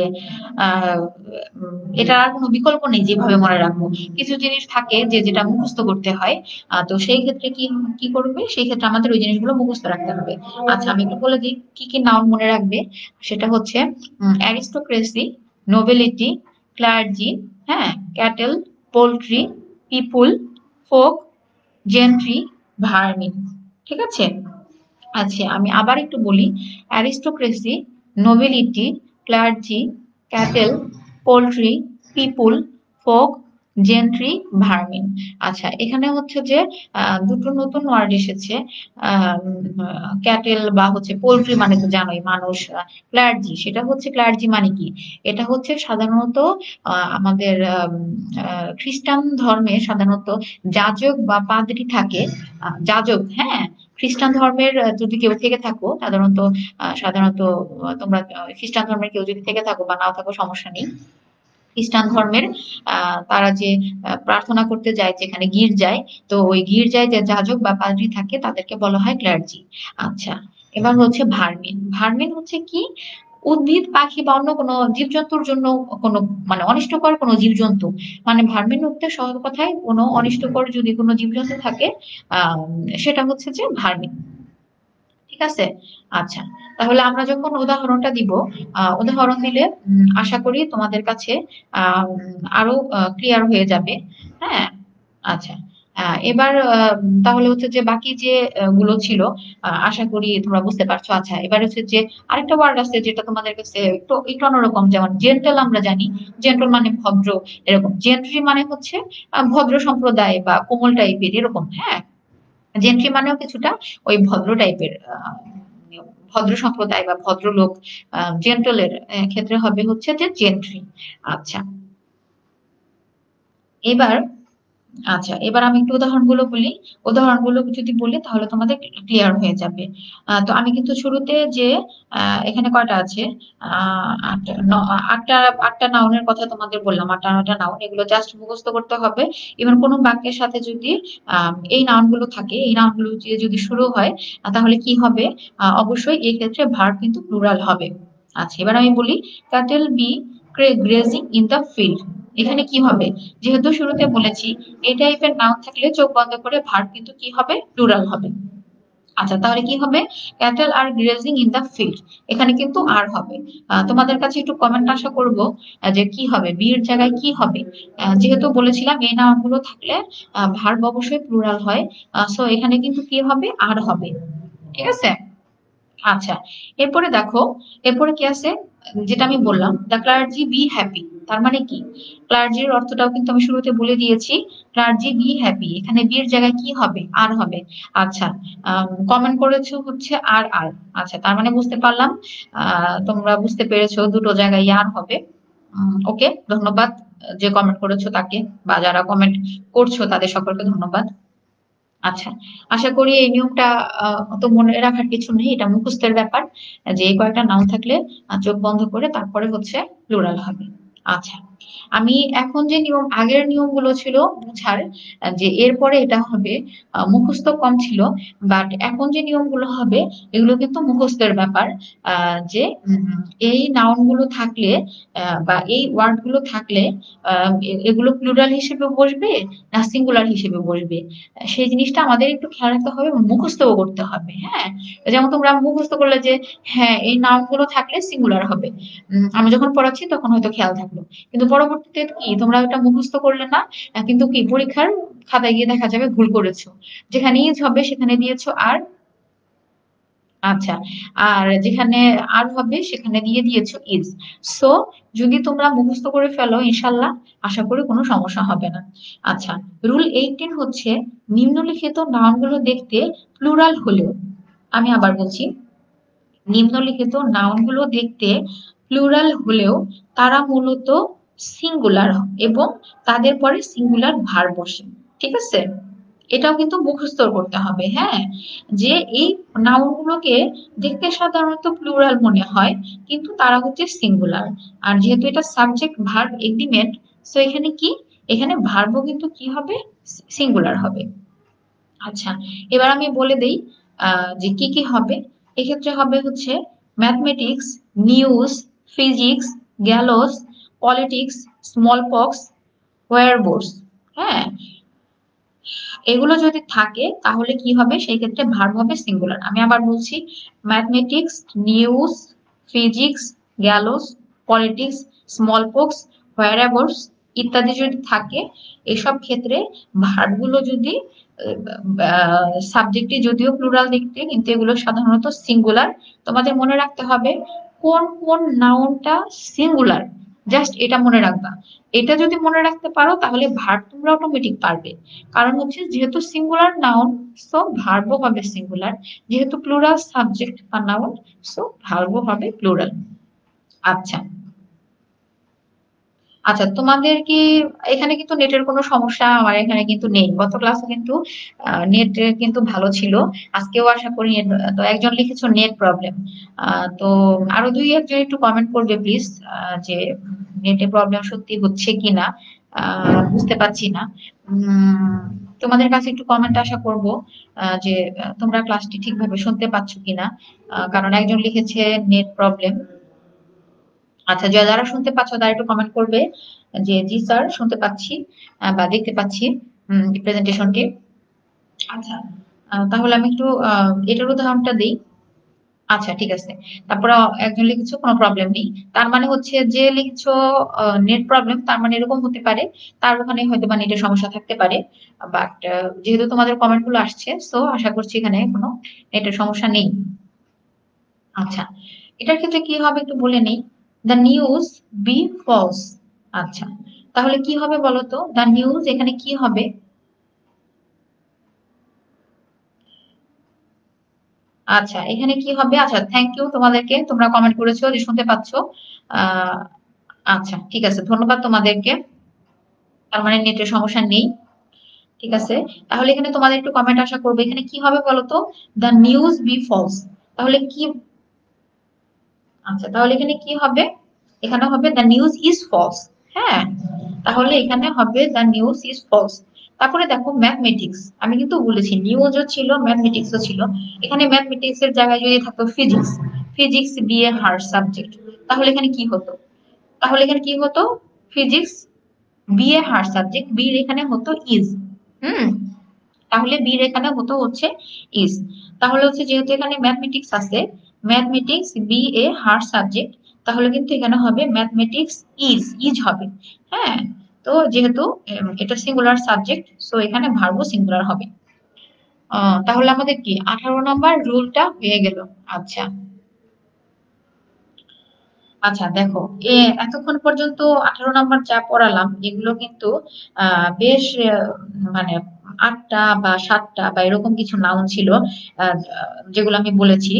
এটা আর কোনো বিকল্প নেই যেভাবে মনে রাখবো। কিছু জিনিস থাকে যে যেটা মুখস্থ করতে হয়। তো সেই ক্ষেত্রে কি কি করবে? সেই ক্ষেত্রে আমাদের ওই জিনিসগুলো মুখস্থ রাখতে হবে। আচ্ছা, আমি একটু বলে দিই কি কি নাউন মনে রাখবে। সেটা হচ্ছে অ্যারিস্টোক্রেসি, নোবেলিটি, ক্লার্জি, হ্যাঁ, cattle, poultry, people, folk, gentry, vermin. ঠিক আছে? আচ্ছা, আমি আবার একটু বলি। Aristocracy, nobility, clergy, cattle, poultry, people, folk, gentry, vermin. আচ্ছা, এখানে হচ্ছে যে দুটো নতুন ওয়ার্ড এসেছে। ক্যাটেল বা হচ্ছে পোল্ট্রি মানে তো জানোই মানুষ। ক্লার্জি, সেটা হচ্ছে ক্লার্জি মানে কি? এটা হচ্ছে সাধারণত আমাদের খ্রিস্টান ধর্মে সাধারণত যাজক বা পাদ্রী থাকে। যাজক, হ্যাঁ, খ্রিস্টান ধর্মের যদি কেউ থেকে থাকো, সাধারণত তোমরা খ্রিস্টান ধর্মের কেউ যদি থেকে থাকো বা নাও থাকো সমস্যা নেই। খ্রিস্টান ধর্মের তারা যে প্রার্থনা করতে যায় যেখানে গির্জায়, তো ওই গির্জায় যে যাজক বা পাদ্রী থাকে তাদেরকে বলা হয় ক্লার্জি। আচ্ছা, এবার হচ্ছে ভার্মিন। ভার্মিন হচ্ছে কি, উদ্ভিদ, পাখি বা অন্য কোনো জীবজন্তুর জন্য কোনো মানে অনিষ্টকর কোনো জীবজন্তু, মানে ভার্মিন বলতে সহজ কথায় কোনো অনিষ্টকর যদি কোনো জীবজন্তু থাকে আহ সেটা হচ্ছে যে ভার্মিন। ঠিক আছে। আচ্ছা, তাহলে আমরা যখন উদাহরণটা দিব, উদাহরণ দিলে আশা করি তোমাদের কাছে আরো ক্লিয়ার হয়ে যাবে। হ্যাঁ। আচ্ছা, এবার তাহলে হচ্ছে যে বাকি যে গুলো ছিল, আশা করি তোমরা বুঝতে পারছো। আচ্ছা, এবার হচ্ছে যে আরেকটা ওয়ার্ড আছে যেটা তোমাদের কাছে একটু একটু অন্যরকম, যেমন জেন্টল আমরা জানি, জেন্টল মানে ভদ্র, এরকম জেন্ট্রি মানে হচ্ছে ভদ্র সম্প্রদায় বা কোমল টাইপের এরকম। হ্যাঁ, জেন্ট্রি মানেও কিছুটা ওই ভদ্র টাইপের, ভদ্র সম্প্রদায় বা ভদ্রলোক। জেন্টলের ক্ষেত্রে হবে হচ্ছে যে জেন্ট্রি। আচ্ছা, এবার এবার আমি একটু উদাহরণগুলো বলি। উদাহরণগুলো যদি বলি তাহলে তোমাদের ক্লিয়ার হয়ে যাবে। তো আমি কিন্তু শুরুতে যে এখানে কয়টা আছে, আটটা আটটা নাউনের কথা তোমাদের বললাম, আটটা নয়টা নাউন, এগুলো জাস্ট মুখস্থ করতে হবে। ইভেন কোনো বাক্যের সাথে যদি এই নাউনগুলো থাকে, এই নাউনগুলো দিয়ে যদি শুরু হয়, তাহলে কি হবে, অবশ্যই এই ক্ষেত্রে ভার্ব কিন্তু প্লুরাল হবে। আচ্ছা, এবার আমি বলি, cattle be grazing in the field. এখানে কি হবে, যেহেতু শুরুতে বলেছি এই টাইপের নাউন থাকলে চোখ বন্ধ করে ভার্ব কিন্তু কি হবে, প্লুরাল হবে। আচ্ছা, তাহলে কি হবে, cattle are grazing in the field, এখানে কিন্তু আর হবে। তোমাদের কাছে একটু কমেন্ট আশা করব যে কি হবে, বি এর জায়গায় কি হবে। যেহেতু বলেছিলাম এই নাউন গুলো থাকলে ভার্ব অবশ্যই প্লুরাল হয়, সো এখানে কিন্তু কি হবে, আর হবে। ঠিক আছে। আচ্ছা, এরপরে দেখো, এরপরে কি আছে, যেটা আমি বললাম, দ্য ক্লার্জি বি হ্যাপি। তার মানে কি, ক্লার্জির অর্থটাও কিন্তু আমি শুরুতে বলে দিয়েছি। ক্লার্জি বি হ্যাপি, এখানে বি এর জায়গায় কি হবে, আর হবে। আচ্ছা, কমেন্ট করেছো হচ্ছে আর আর। আচ্ছা, তার মানে বুঝতে পারলাম, তোমরা বুঝতে পেরেছো দুটো জায়গায় আর হবে। ওকে, ধন্যবাদ যে কমেন্ট করেছো তাকে, বা যারা কমেন্ট করছো তাদের সকলকে ধন্যবাদ। আচ্ছা, আশা করি এই নিয়মটা অত মনে রাখার কিছু নেই, এটা মুখস্থের ব্যাপার, যে এই কয়টা নাউন থাকলে চোখ বন্ধ করে তারপরে হচ্ছে প্লুরাল হবে। আচ্ছা, আমি এখন যে নিয়ম, আগের নিয়মগুলো ছিল বুঝার, যে এরপরে এটা হবে, মুখস্থ কম ছিল, বাট এখন যে নিয়মগুলো হবে এগুলো কিন্তু মুখস্থের ব্যাপার। যে এই নাউন গুলো থাকলে বা এই ওয়ার্ড গুলো থাকলে এগুলো প্লুরাল হিসেবে বসবে না সিঙ্গুলার হিসেবে বসবে, সেই জিনিসটা আমাদের একটু খেয়াল রাখতে হবে এবং মুখস্থও করতে হবে। হ্যাঁ, যেমন তোমরা মুখস্থ করলে যে হ্যাঁ এই নাউন গুলো থাকলে সিঙ্গুলার হবে, আমি যখন পড়াচ্ছি তখন হয়তো খেয়াল থাকলো, কিন্তু পরবর্তীতে কি তোমরা ওটা মুখস্থ করলে না, কিন্তু কি পরীক্ষার খাতায় গিয়ে দেখা যাবে ভুল করেছো, যেখানে ইজ হবে সেখানে দিয়েছো আর। আচ্ছা, আর যেখানে আর হবে সেখানে দিয়ে দিয়েছো ইজ। সো যদি তোমরা মুখস্থ করে ফেলো ইনশাল্লাহ, আশা করি কোনো সমস্যা হবে না। আচ্ছা, রুল 18 হচ্ছে, নিম্নলিখিত নাউনগুলো দেখতে প্লুরাল হলেও, আমি আবার বলছি, নিম্নলিখিত নাউনগুলো দেখতে প্লুরাল হলেও তারা মূলত সিঙ্গুলার এবং তাদের পরে সিঙ্গুলার ভার্ব বসে। ঠিক আছে, এটাও কিন্তু মুখস্থ করতে হবে। হ্যাঁ, যে এই নাউন গুলোকে দেখতে সাধারণত প্লুরাল মনে হয় কিন্তু তারা হচ্ছে সিঙ্গুলার, আর যেহেতু এটা সাবজেক্ট ভার্ব এগ্রিমেন্ট, সো এখানে কি, এখানে ভার্বও কিন্তু কি হবে, সিঙ্গুলার হবে। আচ্ছা, এবার আমি বলে দেই যে কি কি হবে। এক্ষেত্রে হবে হচ্ছে mathematics, news, physics, gallows, politics, smallpox, whereabouts. হ্যাঁ, এগুলো যদি থাকে তাহলে কি হবে, সেই ক্ষেত্রে ভার্ব হবে সিঙ্গুলার। আমি আবার বলছি, mathematics, news, physics, gallows, politics, smallpox, whereabouts ইত্যাদি যদি থাকে, এসব ক্ষেত্রে ভার্বগুলো যদি সাবজেক্টে যদিও প্লুরাল দেখতে, কিন্তু এগুলো সাধারণত সিঙ্গুলার। তোমাদের মনে রাখতে হবে কোন কোন নাউনটা সিঙ্গুলার, জাস্ট এটা মনে রাখবা। এটা যদি মনে রাখতে পারো তাহলে ভার্ব তোমরা অটোমেটিক পারবে, কারণ হচ্ছে যেহেতু সিঙ্গুলার নাউন, সো ভার্বও হবে সিঙ্গুলার, যেহেতু প্লুরাল সাবজেক্ট বা নাউন, সো ভার্বও হবে প্লুরাল। আচ্ছা, আচ্ছা, তোমাদের কি এখানে কিন্তু নেটের কোনো সমস্যা আমার এখানে কিন্তু নেই। গত ক্লাসে কিন্তু নেট কিন্তু ভালো ছিল। আজকেও আশা করি নেট। তো একজন লিখেছো নেট প্রবলেম। তো আরো দুই একজন একটু কমেন্ট করবে প্লিজ, যে নেটে প্রবলেম সত্যি হচ্ছে কিনা, বুঝতে পারছি না। উম, তোমাদের কাছে একটু কমেন্ট আশা করব, যে তোমরা ক্লাসটি ঠিকভাবে শুনতে পাচ্ছ কিনা। কারণ একজন লিখেছে নেট প্রবলেম। আচ্ছা, যারা শুনতে পাচ্ছ তারা একটু কমেন্ট করবে যে জি স্যার শুনতে পাচ্ছি, বা দেখতে পাচ্ছি প্রেজেন্টেশনটি। আচ্ছা, তাহলে আমি একটু এটার উদাহরণটা দিই। আচ্ছা, ঠিক আছে। তারপরে একজন লিখেছো কোনো প্রবলেম নেই। তার মানে হচ্ছে যে লিখেছো নেট প্রবলেম, তার মানে এরকম হতে পারে তার ওখানে হয়তো বা নেটের সমস্যা থাকতে পারে। বাট যেহেতু তোমাদের কমেন্ট গুলো আসছে, সো আশা করছি এখানে কোনো নেটের সমস্যা নেই। আচ্ছা, এটার ক্ষেত্রে কি হবে একটু বলে নেই। The news be false. আচ্ছা, তাহলে কি হবে বলো তো, দ্য নিউজ এখানে কি হবে? আচ্ছা, এখানে কি হবে? আচ্ছা, থ্যাংক ইউ তোমাদেরকে, তোমরা কমেন্ট করেছো যে শুনতে পাচ্ছো। আহ আচ্ছা, ঠিক আছে, ধন্যবাদ তোমাদেরকে। তার মানে নেটের সমস্যা নেই। ঠিক আছে, তাহলে এখানে তোমাদের একটু কমেন্ট আশা করবো। এখানে কি হবে বলো তো, দ্য নিউজ বি ফলস। তাহলে কি? আচ্ছা, তাহলে এখানে কি হবে? এখানে হবে দ্য নিউজ ইজ ফলস। হ্যাঁ, তাহলে এখানে হবে দ্য নিউজ ইজ ফলস। তারপরে দেখো ম্যাথমেটিক্স, আমি কিন্তু বলেছি নিউজও ছিল ম্যাথমেটিক্সও ছিল। এখানে ম্যাথমেটিক্স এর জায়গায় যদি থাকতো physics, physics B A hard subject, তাহলে এখানে কি হতো? তাহলে এখানে কি হতো? Physics B A hard subject, B এর এখানে হতো ইজ। হুম, তাহলে বি এর এখানে হতো হচ্ছে ইজ। তাহলে হচ্ছে যেহেতু এখানে ম্যাথমেটিক্স আছে, mathematics B A hard subject, তাহলে কিন্তু এখানে হবে ম্যাথমেটিক্স ইজ, ইজ হবে। হ্যাঁ, তো যেহেতু এটা সিঙ্গুলার সাবজেক্ট, সো এখানে ভার্বও সিঙ্গুলার হবে। তাহলে আমাদের কি 18 নম্বর রুলটা হয়ে গেল। আচ্ছা। আচ্ছা, দেখো এতক্ষণ পর্যন্ত 18 নম্বর যা পড়ালাম এগুলো কিন্তু বেশ মানে 8টা বা 7টা বা এরকম কিছু নাউন ছিল, যেগুলো আমি বলেছি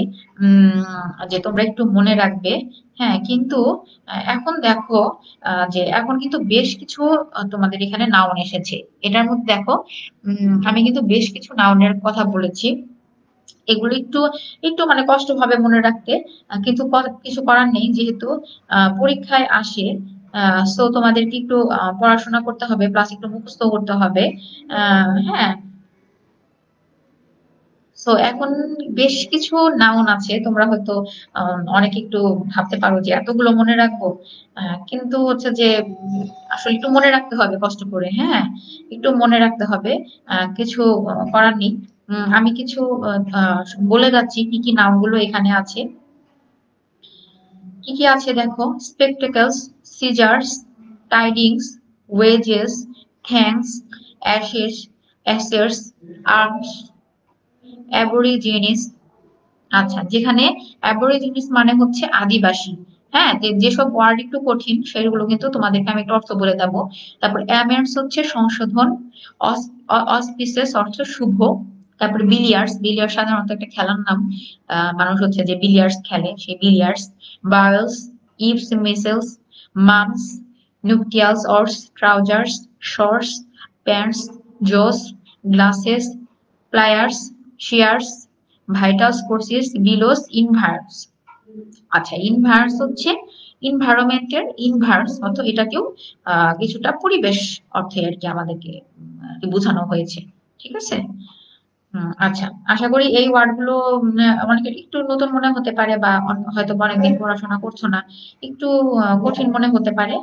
যে তোমরা একটু মনে রাখবে। হ্যাঁ, কিন্তু এখন দেখো যে এখন কিন্তু বেশ কিছু তোমাদের এখানে নাউন এসেছে। এটার মধ্যে দেখো আমি কিন্তু বেশ কিছু নাউনের কথা বলেছি। এগুলো একটু একটু মানে কষ্ট হবে মনে রাখতে, কিন্তু কিছু করার নেই, যেহেতু পরীক্ষায় আসে। সো তোমাদেরকে একটু পড়াশোনা করতে হবে, প্লাস একটু মুখস্থ করতে হবে। হ্যাঁ, সো এখন বেশ কিছু নাউন আছে, তোমরা হয়তো অনেকে একটু ভাবতে পারো যে এতগুলো মনে রাখবো। কিন্তু হচ্ছে যে আসলে একটু মনে রাখতে হবে কষ্ট করে। হ্যাঁ, একটু মনে রাখতে হবে। কিছু করার নেই। আমি কিছু বলে যাচ্ছি কি কি নাউন গুলো এখানে আছে। কি কি আছে দেখো: spectacles, scissors, tidings, wages, thanks, ashes, assets, arms, aborigines. আচ্ছা, যেখানে অ্যাবরিজিনিস মানে হচ্ছে আদিবাসী। হ্যাঁ, যেসব ওয়ার্ড একটু কঠিন সেগুলো কিন্তু তোমাদেরকে আমি একটু অর্থ বলে দেবো। তারপর অ্যামেন্ডস হচ্ছে সংশোধন, অসপিসেস অর্থ শুভ। তারপরে বিলিয়ার্ডস, বিলিয়ার্ডস সাধারণত একটা খেলার নাম। মানুষ হচ্ছে যে বিলিয়ার্ডস খেলে, সেই billiards. Bowls, eaves, measles, mumps, nuptials oars, trousers, shorts, pants, jaws, glasses, pliers, shears, vital species, bellows, environs. আচ্ছা, ইনভার্স হচ্ছে ইনভায়রনমেন্টের ইনভার্স অর্থ, এটাকেও কিছুটা পরিবেশ অর্থে আর কি আমাদেরকে বোঝানো হয়েছে। ঠিক আছে। আচ্ছা, আশা করি এই ওয়ার্ড গুলো অনেকের একটু নতুন মনে হতে পারে, বা হয়তো বা অনেকদিন পড়াশোনা করছো না, একটু কঠিন মনে হতে পারে।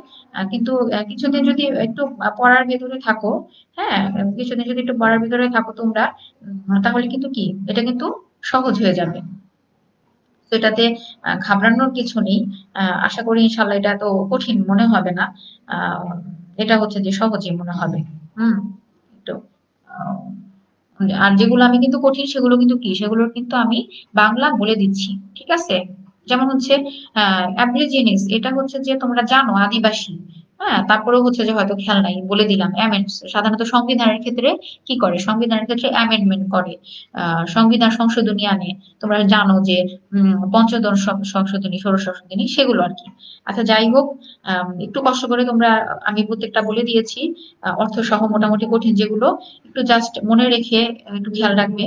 কিন্তু কিছুদিন যদি একটু পড়ার ভেতরে থাকো, হ্যাঁ, কিছুদিন যদি একটু পড়ার ভিতরে থাকো তোমরা, তাহলে কিন্তু কি এটা কিন্তু সহজ হয়ে যাবে। তো এটাতে ঘাবড়ানোর কিছু নেই। আশা করি ইনশাল্লাহ এটা তো কঠিন মনে হবে না। আহ, এটা হচ্ছে যে সহজই মনে হবে। হুম, তো আহ, আর যেগুলো আমি কিন্তু কঠিন সেগুলো কিন্তু কি, সেগুলোর কিন্তু আমি বাংলা বলে দিচ্ছি। ঠিক আছে। যেমন হচ্ছে অ্যাবরিজিনিস, এটা হচ্ছে যে তোমরা জানো আদিবাসী। হ্যাঁ, তারপরেও হচ্ছে যে হয়তো খেয়াল নাই, বলে দিলাম অ্যামেন্ডস। সাধারণত সংবিধানের ক্ষেত্রে কি করে, সংবিধানের ক্ষেত্রে অ্যামেন্ডমেন্ট করে, সংবিধান সংশোধনী আনে। তোমরা জানো যে পঞ্চদশ সংশোধনী, ষোড়শ সংশোধনী, সেগুলো আর কি। আচ্ছা, যাই হোক, একটু কষ্ট করে তোমরা, আমি প্রত্যেকটা বলে দিয়েছি, অর্থ সহ মোটামুটি কঠিন যেগুলো, একটু জাস্ট মনে রেখে একটু খেয়াল রাখবে।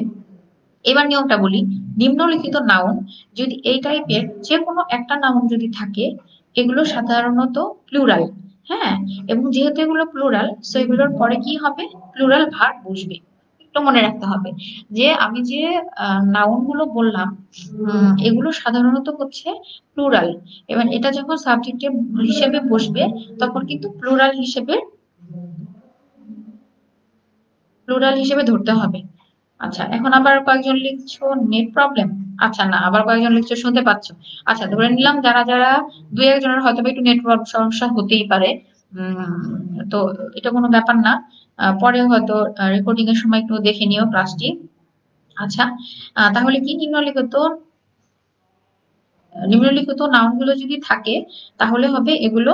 এবার নিয়মটা বলি। নিম্নলিখিত নাউন যদি এই টাইপের যে কোনো একটা নাউন যদি থাকে, এগুলো সাধারণত প্লুরাল। হ্যাঁ, এবং যেহেতু এগুলো প্লুরাল, সো এগুলোর পরে কি হবে, প্লুরাল ভার্ব বসবে। একটু মনে রাখতে হবে যে আমি যে নাউন গুলো বললাম, এগুলো সাধারণত হচ্ছে প্লুরাল। এবার এটা যখন সাবজেক্টিভ হিসেবে বসবে, তখন কিন্তু প্লুরাল হিসেবে ধরতে হবে। আচ্ছা, এখন আবার কয়েকজন লিখছো নেট প্রবলেম। আচ্ছা, না, আবার কয়েকজন লিখছো শুনতে পাচ্ছ। আচ্ছা, ধরে নিলাম যারা যারা দুই একজনের হয়তো একটু নেটওয়ার্ক সমস্যা হতেই পারে। তো এটা কোনো ব্যাপার না। পরে হয়তো রেকর্ডিং এর সময় একটু দেখে নিও ক্লাসটি। আচ্ছা, তাহলে কি নিম্নলিখিত নাউন গুলো যদি থাকে, তাহলে হবে এগুলো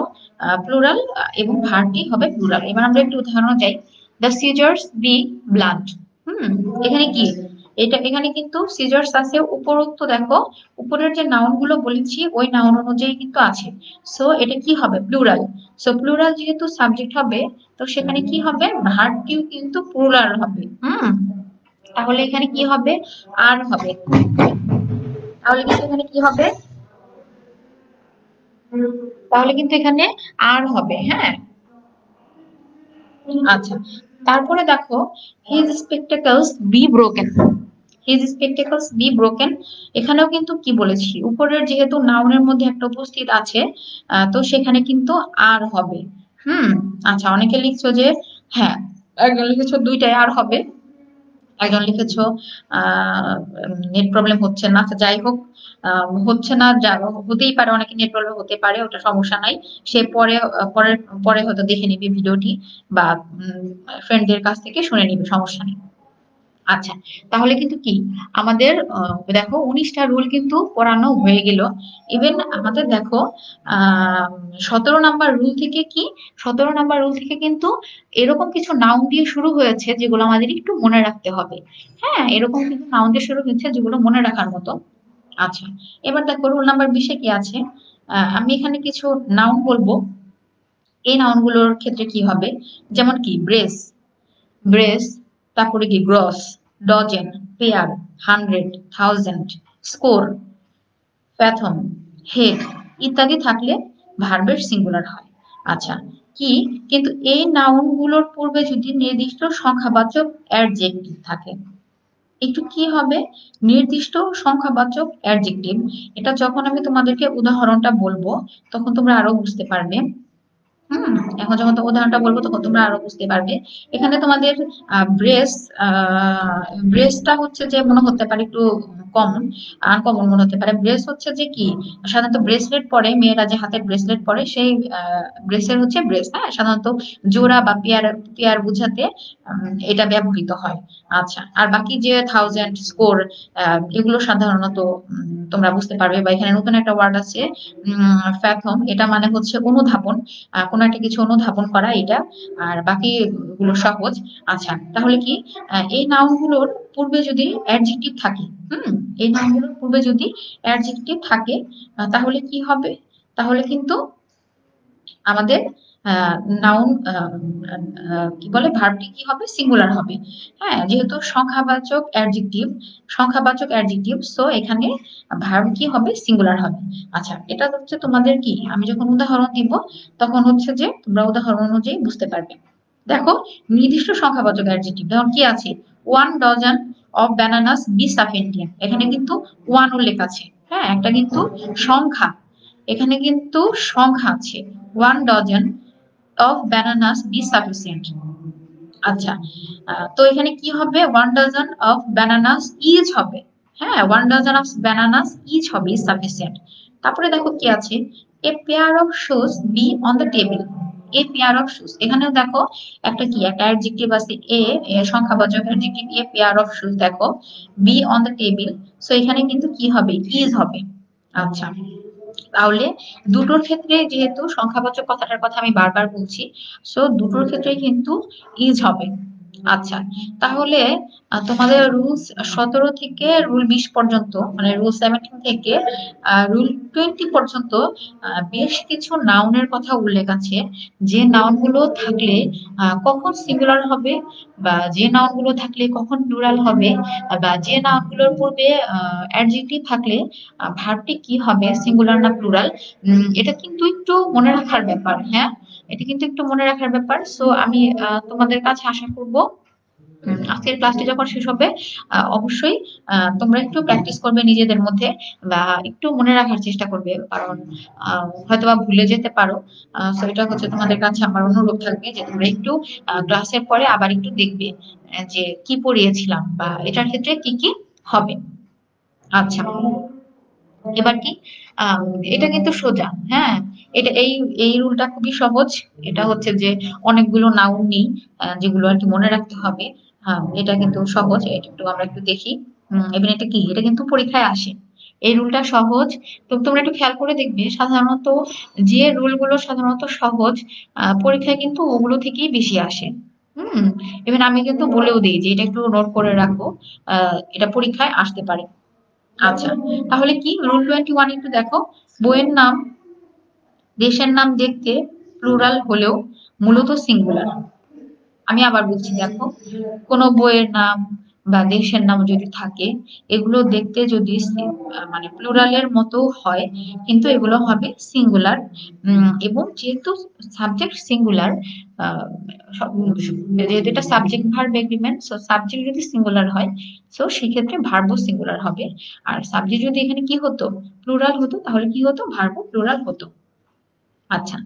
প্লুরাল, এবং ভার্বটি হবে প্লুরাল। এবার আমরা একটু উদাহরণ যাই। The scissors be blunt. এখানে কি, এখানে কিন্তু সিজার্স আছে উপরোক্ত, দেখো উপরের যে নাউন গুলো বলেছি ওই নাউন অনুযায়ী কিন্তু আছে। সো এটা কি হবে, প্লুরাল। সো প্লুরাল যেহেতু সাবজেক্ট হবে, তো সেখানে কি হবে, ভার্বটিও কিন্তু প্লুরাল হবে। তাহলে এখানে কি হবে, আর হবে। তাহলে কিন্তু এখানে কি হবে, তাহলে কিন্তু এখানে আর হবে। হ্যাঁ, আচ্ছা, তারপরে দেখো, his spectacles be broken. His spectacles be broken, এখানেও কিন্তু কি বলেছি, উপরের যেহেতু নাউনের মধ্যে একটা উপস্থিত আছে, তো সেখানে কিন্তু আর হবে। হুম আচ্ছা, অনেকে লিখছো যে, হ্যাঁ, একজন লিখেছো দুইটাই আর হবে, একজন লিখেছো নেট প্রবলেম হচ্ছে না। আচ্ছা, যাই হোক, হচ্ছে না, হতেই পারে, অনেকে নেট প্রবলেম হতে পারে, ওটা সমস্যা নাই। সে পরে পরে পরে হয়তো দেখে নিবে ভিডিওটি, বা ফ্রেন্ডদের কাছ থেকে শুনে নিবে, সমস্যা নেই। আচ্ছা, তাহলে কিন্তু কি, আমাদের দেখো 19টা রুল কিন্তু পড়ানো হয়ে গেল। ইভেন আমাদের দেখো 17 নাম্বার রুল থেকে কি, 17 নাম্বার রুল থেকে কিন্তু এরকম কিছু নাউন দিয়ে শুরু হয়েছে যেগুলো আমাদের একটু মনে রাখতে হবে। হ্যাঁ, এরকম কিন্তু নাউন দিয়ে শুরু হয়েছে যেগুলো মনে রাখার মতো। আচ্ছা, এবার দেখো রুল নাম্বার 20-এ কি আছে। আমি এখানে কিছু নাউন বলবো, এই নাউন গুলোর ক্ষেত্রে কি হবে, যেমন কি ব্রেস, ব্রেস, তারপরে কি gross, dozen, pair, hundred, thousand, score, fathom, head ইত্যাদি থাকলে ভার্বের সিঙ্গুলার হয়। আচ্ছা, কি, কিন্তু এই নাউন গুলোর পূর্বে যদি নির্দিষ্ট সংখ্যাবাচক অ্যাডজেক্টিভ থাকে, একটু কি হবে, নির্দিষ্ট সংখ্যাবাচক অ্যাডজেক্টিভ। এটা যখন আমি তোমাদেরকে উদাহরণটা বলবো, তখন তোমরা আরো বুঝতে পারবে। হুম এখন যখন তো উদাহরণটা বলবো, তখন তোমরা আরো বুঝতে পারবে। এখানে তোমাদের ব্রেস, ব্রেসটা হচ্ছে যে মনে হতে পারে একটু কমন, আনকমন মনে হতে পারে। ব্রেস হচ্ছে যে কি, সাধারণত ব্রেসলেট পরে মেয়েরা, যে হাতের ব্রেসলেট পরে, সেই ব্রেসের হচ্ছে ব্রেস। হ্যাঁ, সাধারণত জোড়া বা পেয়ার পেয়ার বুঝাতে এটা ব্যবহৃত হয়। আচ্ছা, আর বাকি যে থাউজেন্ড, স্কোর, এগুলো সাধারণত তোমরা বুঝতে পারবে। বা এখানে নতুন একটা ওয়ার্ড আছে, ফ্যাথম, এটা মানে হচ্ছে অনুধাবন, কোনো একটা কিছু অনুধাবন করা এটা। আর বাকি গুলো সহজ। আচ্ছা, তাহলে কি, এই নাউন গুলোর পূর্বে যদি অ্যাডজেক্টিভ থাকে, এই নাউন গুলোর পূর্বে যদি অ্যাডজেক্টিভ থাকে, তাহলে কি হবে, তাহলে কিন্তু আমাদের নাউন, কি বলে, ভার্বটি কি হবে, সিঙ্গুলার হবে। হ্যাঁ, যেহেতু সংখ্যাবাচক অ্যাডজেক্টিভ, সো এখানে ভার্ব কি হবে, সিঙ্গুলার হবে। আচ্ছা, এটা হচ্ছে তোমাদের কি, আমি যখন উদাহরণ দিব, তখন হচ্ছে যে তোমরা উদাহরণ অনুযায়ী বুঝতে পারবে। দেখো, নির্দিষ্ট সংখ্যাবাচক অ্যাডজেক্টিভ যেমন কি আছে, 1 ডজন অফ ব্যানানাস বি সাফিন্ডিয়াম, এখানে কিন্তু ওয়ান উল্লেখ আছে। হ্যাঁ, একটা কিন্তু সংখ্যা, এখানে কিন্তু সংখ্যা আছে। 1 dozen of bananas be sufficient. আচ্ছা, তো এখানে কি হবে, 1 ডজন অফ ব্যানানাস ইজ হবে। হ্যাঁ, 1 ডজন অফ ব্যানানাস ইজ হবে, ইজ সাফিসিয়েন্ট। তারপরে দেখো কি আছে, a pair of shoes be on the table. A pair of shoes, এখানেও দেখো একটা কি, একটা অ্যাডজেক্টিভ আছে, সংখ্যাবাচক adjective, a pair of shoes, দেখো be on the table, so এখানে কিন্তু কি হবে, ইজ হবে। আচ্ছা, তাহলে দুটোর ক্ষেত্রে যেহেতু সংখ্যাবাচক কথাটার কথা আমি বারবার বলছি, সো দুটোর ক্ষেত্রে কিন্তু ইজ হবে। আচ্ছা, তাহলে তোমাদের রুল 17 থেকে রুল 20 পর্যন্ত, মানে রুল 17 থেকে রুল 20 পর্যন্ত বেশ কিছু নাউনের কথা উল্লেখ আছে, যে নাউনগুলো থাকলে কখন সিঙ্গুলার হবে, বা যে নাউনগুলো থাকলে কখন প্লুরাল হবে, বা যে নাউনগুলোর পূর্বে অ্যাডজেক্টিভ থাকলে ভার্বটি কি হবে, সিঙ্গুলার না প্লুরাল। এটা কিন্তু একটু মনে রাখার ব্যাপার। হ্যাঁ, এটা কিন্তু একটু মনে রাখার ব্যাপার। সো আমি তোমাদের কাছে আশা করব আজকের ক্লাসটি যখন শেষ হবে অবশ্যই তোমরা একটু প্র্যাকটিস করবে নিজেদের মধ্যে, বা একটু মনে রাখার চেষ্টা করবে, কারণ হয়তোবা ভুলে যেতে পারো। সো এটা হচ্ছে তোমাদের কাছে আমার অনুরোধ থাকবে যে তোমরা একটু ক্লাসের পরে আবার একটু দেখবে যে কি পড়িয়েছিলাম বা এটার ক্ষেত্রে কি কি হবে। আচ্ছা, এবার কি আহ, এটা কিন্তু সোজা। হ্যাঁ, এটা এই এই রুলটা খুবই সহজ। এটা হচ্ছে যে অনেকগুলো নাউন নেই যেগুলো আর কি মনে রাখতে হবে। হ্যাঁ, এটা কিন্তু সহজ। এটা একটু আমরা একটু দেখি। এবার এটা কি, এটা কিন্তু পরীক্ষায় আসে। এই রুলটা সহজ। তো তোমরা একটু খেয়াল করে দেখবে, সাধারণত যে রুলগুলো সাধারণত সহজ পরীক্ষায় কিন্তু ওগুলো থেকেই বেশি আসে। হুম, এবার আমি কিন্তু বলেও দিই যে এটা একটু নোট করে রাখো, এটা পরীক্ষায় আসতে পারে। আচ্ছা, তাহলে কি রুল 21 একটু দেখো। বইয়ের নাম, দেশের নাম দেখতে প্লুরাল হলেও মূলত সিঙ্গুলার। আমি আবার বলছি দেখো, কোন বইয়ের নাম বা দেশের নাম যদি থাকে, এগুলো দেখতে যদি মানে প্লুরালের মতো হয়, কিন্তু এগুলো হবে সিঙ্গুলার। এবং যেহেতু সাবজেক্ট সিঙ্গুলার, যেহেতু এটা subject verb agreement, so subject যদি সিঙ্গুলার হয়, সো সেক্ষেত্রে ভার্বও সিঙ্গুলার হবে। আর সাবজেক্ট যদি এখানে কি হতো, প্লুরাল হতো, তাহলে কি হতো, ভার্বও প্লুরাল হতো। আচ্ছা,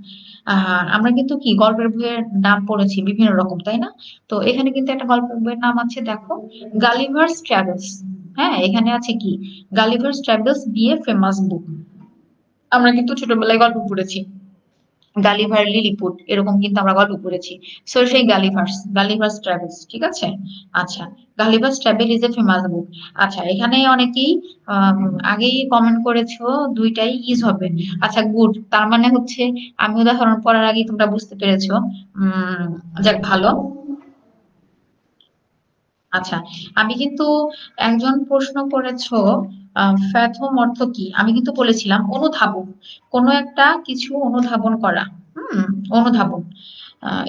আমরা কিন্তু কি গল্পের বইয়ের নাম পড়েছি বিভিন্ন রকম, তাই না? তো এখানে কিন্তু একটা গল্পের বইয়ের নাম আছে দেখো, গালিভার্স ট্রাভেলস। হ্যাঁ, এখানে আছে কি, Gulliver's Travels be a famous book. আমরা কিন্তু ছোটবেলায় গল্প পড়েছি, গালিভার লিলিপুট, এরকম কিন্তু আমরা গল্প পড়েছি। সো সেই গালিভার্স ট্রাভেলস, ঠিক আছে। আচ্ছা, Gulliver's travel is a famous বুক। আচ্ছা, এখানে অনেকেই আম, আগেই কমেন্ট করেছো দুইটাই ইজ হবে। আচ্ছা, গুড, তার মানে হচ্ছে আমি উদাহরণ পড়ার আগেই তোমরা বুঝতে পেরেছো। উম যাক, ভালো। আচ্ছা, আমি কিন্তু একজন প্রশ্ন করেছো ফ্যাথম অর্থ কি, আমি কিন্তু বলেছিলাম অনুধাবন, কোনো একটা কিছু অনুধাবন করা। হুম, অনুধাবন।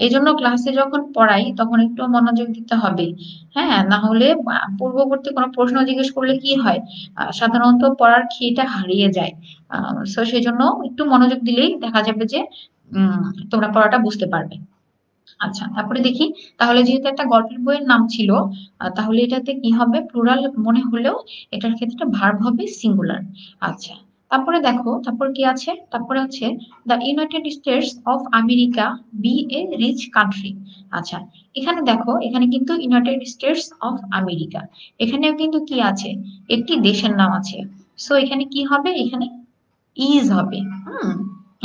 এই জন্য ক্লাসে যখন পড়াই তখন একটু মনোযোগ দিতে হবে। হ্যাঁ, না হলে পূর্ববর্তী কোনো প্রশ্ন জিজ্ঞেস করলে কি হয়, সাধারণত পড়ার খেটা হারিয়ে যায়। তো সেই জন্য একটু মনোযোগ দিলেই দেখা যাবে যে তোমরা পড়াটা বুঝতে পারবে। আচ্ছা, তারপরে দেখি, তাহলে যেহেতু একটা গল্পের বইয়ের নাম ছিল, তাহলে এটাতে কি হবে, প্লুরাল মনে হলেও এটার ক্ষেত্রে ভার্ব হবে সিঙ্গুলার। আচ্ছা, তারপরে দেখো, তারপর কি আছে, তারপরে হচ্ছে the United States of America be a rich country. আচ্ছা, এখানে দেখো, এখানে কিন্তু ইউনাইটেড স্টেটস অফ আমেরিকা, এখানেও কিন্তু কি আছে, একটি দেশের নাম আছে। সো এখানে কি হবে, এখানে ইজ হবে। হুম,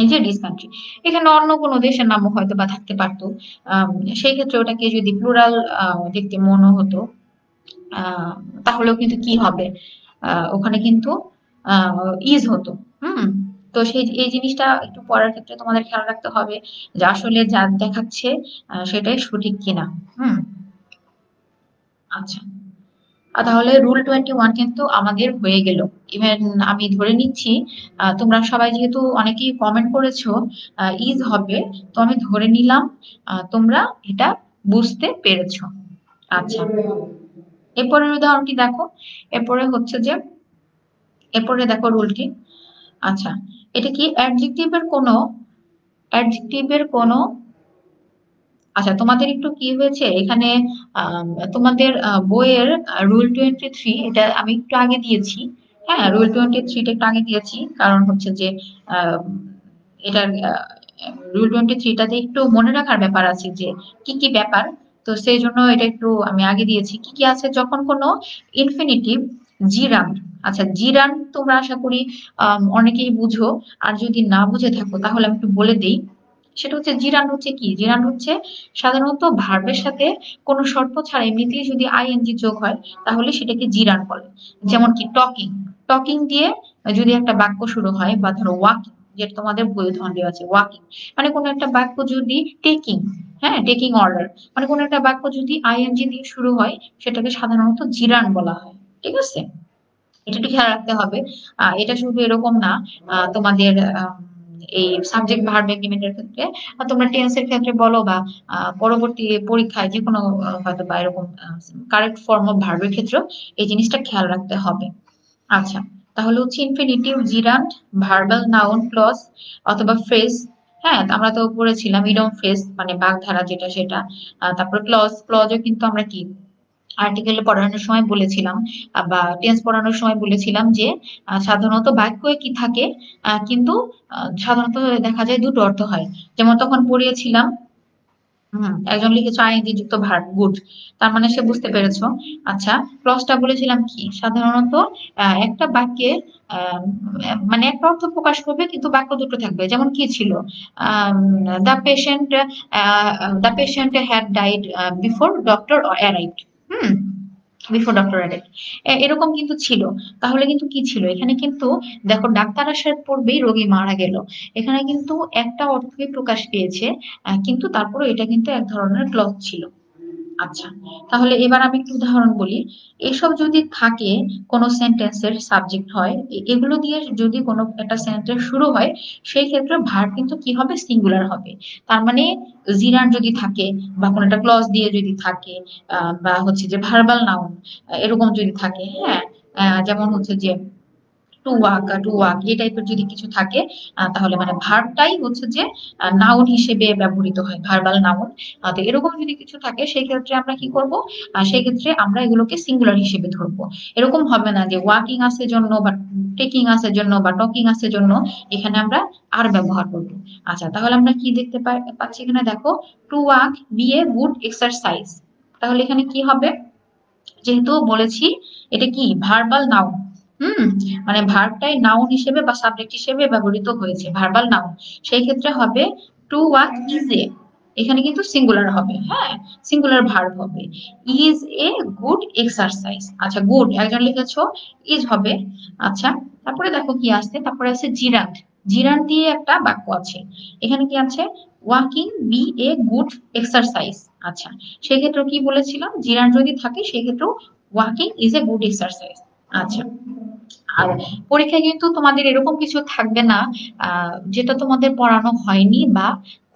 এই যে ডিস কান্ট্রি, এখানে অন্য কোনো দেশের নামও হয়তো বা থাকতে পারতো। আম, সেই ক্ষেত্রে ওটাকে যদি প্লুরাল দেখতে মনে হতো, আহ, তাহলেও কিন্তু কি হবে, ওখানে কিন্তু ইজ হতো। হুম, তো সেই এই জিনিসটা একটু পড়ার ক্ষেত্রে তোমাদের খেয়াল রাখতে হবে, যে আসলে যা দেখাচ্ছে সেটাই সঠিক কিনা। হুম, আচ্ছা। তাহলে রুল 21 কিন্তু আমাদের হয়ে গেল। ইভেন আমি ধরে নিচ্ছি তোমরা সবাই যেহেতু অনেকেই কমেন্ট করেছো ইজ হবে, তো আমি ধরে নিলাম তোমরা এটা বুঝতে পেরেছো। আচ্ছা, এরপরের উদাহরণটি দেখো। এরপরে হচ্ছে যে, এরপরে দেখো রুলটি। আচ্ছা, এটা কি অ্যাডজেক্টিভের কোনো আচ্ছা, তোমাদের একটু কি হয়েছে এখানে, আম, তোমাদের বইয়ের রুল 23, এটা আমি একটু আগে দিয়েছি। হ্যাঁ, রুল 23টা একটু আগে দিয়েছি, কারণ হচ্ছে যে আম, এটার রুল 23টাতে একটু মনে রাখার ব্যাপার আছে যে কি কি ব্যাপার। তো সেই জন্য এটা একটু আমি আগে দিয়েছি। কি কি আছে, যখন কোনো ইনফিনিটিভ জিরান। আচ্ছা, জিরান তোমরা আশা করি অনেকেই বুঝো। আর যদি না বুঝে থাকো তাহলে আমি একটু বলে দিই। সেটা হচ্ছে, জিরান হচ্ছে কি, জিরান হচ্ছে সাধারণত ভার্বের সাথে কোনো শর্ত ছাড়া এমনিতেই যদি আইএনজি যোগ হয়, তাহলে সেটাকে জিরান বলে। যেমন কি টকিং, টকিং দিয়ে যদি একটা বাক্য শুরু হয়, বা ধরো ওয়াকিং, যেটা তোমাদের বই উদাহরণ দেওয়া আছে, ওয়াকিং মানে কোনো একটা বাক্য যদি টেকিং, হ্যাঁ টেকিং অর্ডার, মানে কোনো একটা বাক্য যদি আইএনজি দিয়ে শুরু হয়, সেটাকে সাধারণত জিরান বলা হয়। ঠিক আছে, এটা একটু খেয়াল রাখতে হবে। এটা শুধু এরকম না, তোমাদের এই সাবজেক্ট ভার্ব এগ্রিমেন্টের ক্ষেত্রে, তোমরা টেন্সের ক্ষেত্রে বলো, বা পরবর্তী পরীক্ষায় যে কোনো হয়তো বা এরকম কারেক্ট ফর্ম অফ ভার্বের ক্ষেত্রেও এই জিনিসটা খেয়াল রাখতে হবে। আচ্ছা, তাহলে হচ্ছে infinitive, gerund, verbal noun, clause অথবা ফ্রেজ। হ্যাঁ, আমরা তো পড়েছিলাম ইডম ফ্রেজ মানে বাগধারা যেটা সেটা। তারপর ক্লজ, ক্লজও কিন্তু আমরা কি আর্টিকেল পড়ানোর সময় বলেছিলাম, বা টেন্স পড়ানোর সময় বলেছিলাম যে সাধারণত বাক্যে কি থাকে, কিন্তু সাধারণত দেখা যায় দুটো অর্থ হয়। যেমন তখন পড়িয়েছিলাম, একজন লিখেছো আইএনজি যুক্ত ভার্ব, গুড, তার মানে সে বুঝতে পেরেছো। আচ্ছা, ক্লজটা বলেছিলাম কি সাধারণত একটা বাক্যে আহ, মানে একটা অর্থ প্রকাশ করবে, কিন্তু বাক্য দুটো থাকবে। যেমন কি ছিল, the patient the patient had died before doctor arrived. Hmm, before doctor arrived, এরকম কিন্তু ছিল। তাহলে কিন্তু কি ছিল এখানে, কিন্তু দেখো ডাক্তার আসার পূর্বেই রোগী মারা গেল, এখানে কিন্তু একটা অর্থই প্রকাশ পেয়েছে, কিন্তু তারপরে এটা কিন্তু এক ধরনের ক্লজ ছিল। আচ্ছা, তাহলে এবার আমি একটু উদাহরণ বলি। এসব যদি থাকে কোনো সেন্টেন্সের সাবজেক্ট হয়, এগুলো দিয়ে যদি কোনো একটা সেন্টেন্স শুরু হয়, সেই ক্ষেত্রে ভার্ব কিন্তু কি হবে, সিঙ্গুলার হবে। তার মানে জিরান যদি থাকে, বা কোনো একটা ক্লজ দিয়ে যদি থাকে, বা হচ্ছে যে ভার্বাল নাউন এরকম যদি থাকে, হ্যাঁ, যেমন হচ্ছে যে টু ওয়াক এই টাইপের যদি কিছু থাকে, তাহলে মানে ভার্বটাই হচ্ছে যে নাউন হিসেবে ব্যবহৃত হয়, ভার্বাল নাউন। তো এরকম যদি কিছু থাকে, সেই ক্ষেত্রে আমরা কি করব, সেই ক্ষেত্রে আমরা এগুলোকে সিঙ্গুলার হিসেবে ধরবো। এরকম হবে না যে ওয়াকিং আছে জন্য, বা টেকিং আছে জন্য, বা টকিং আছে জন্য এখানে আমরা আর ব্যবহার করব। আচ্ছা, তাহলে আমরা কি দেখতে পাচ্ছি এখানে, দেখো to walk be a good exercise. তাহলে এখানে কি হবে, যেহেতু বলেছি এটা কি ভার্বাল নাউন, হুম, মানে ভার্বটাই নাউন হিসেবে বা সাবজেক্ট হিসেবে ব্যবহৃত হয়েছে, ভার্বাল নাউন, সেই ক্ষেত্রে হবে টু ওয়াক ইজ এ, এখানে কিন্তু সিঙ্গুলার হবে, হ্যাঁ সিঙ্গুলার ভার্ব হবে, ইজ এ গুড এক্সারসাইজ। আচ্ছা, গুড একজন লিখেছো, ইজ হবে। আচ্ছা, তারপরে দেখো কি আসছে, তারপরে আছে জিরান্ট, জিরান্ট দিয়ে একটা বাক্য আছে, এখানে কি আছে, walking be a good exercise. আচ্ছা, সেক্ষেত্রে কি বলেছিলাম, জিরান যদি থাকে সেক্ষেত্রেও walking is a good exercise. আচ্ছা, আর পরীক্ষায় কিন্তু তোমাদের এরকম কিছু থাকবে না যেটা তোমাদের পড়ানো হয়নি বা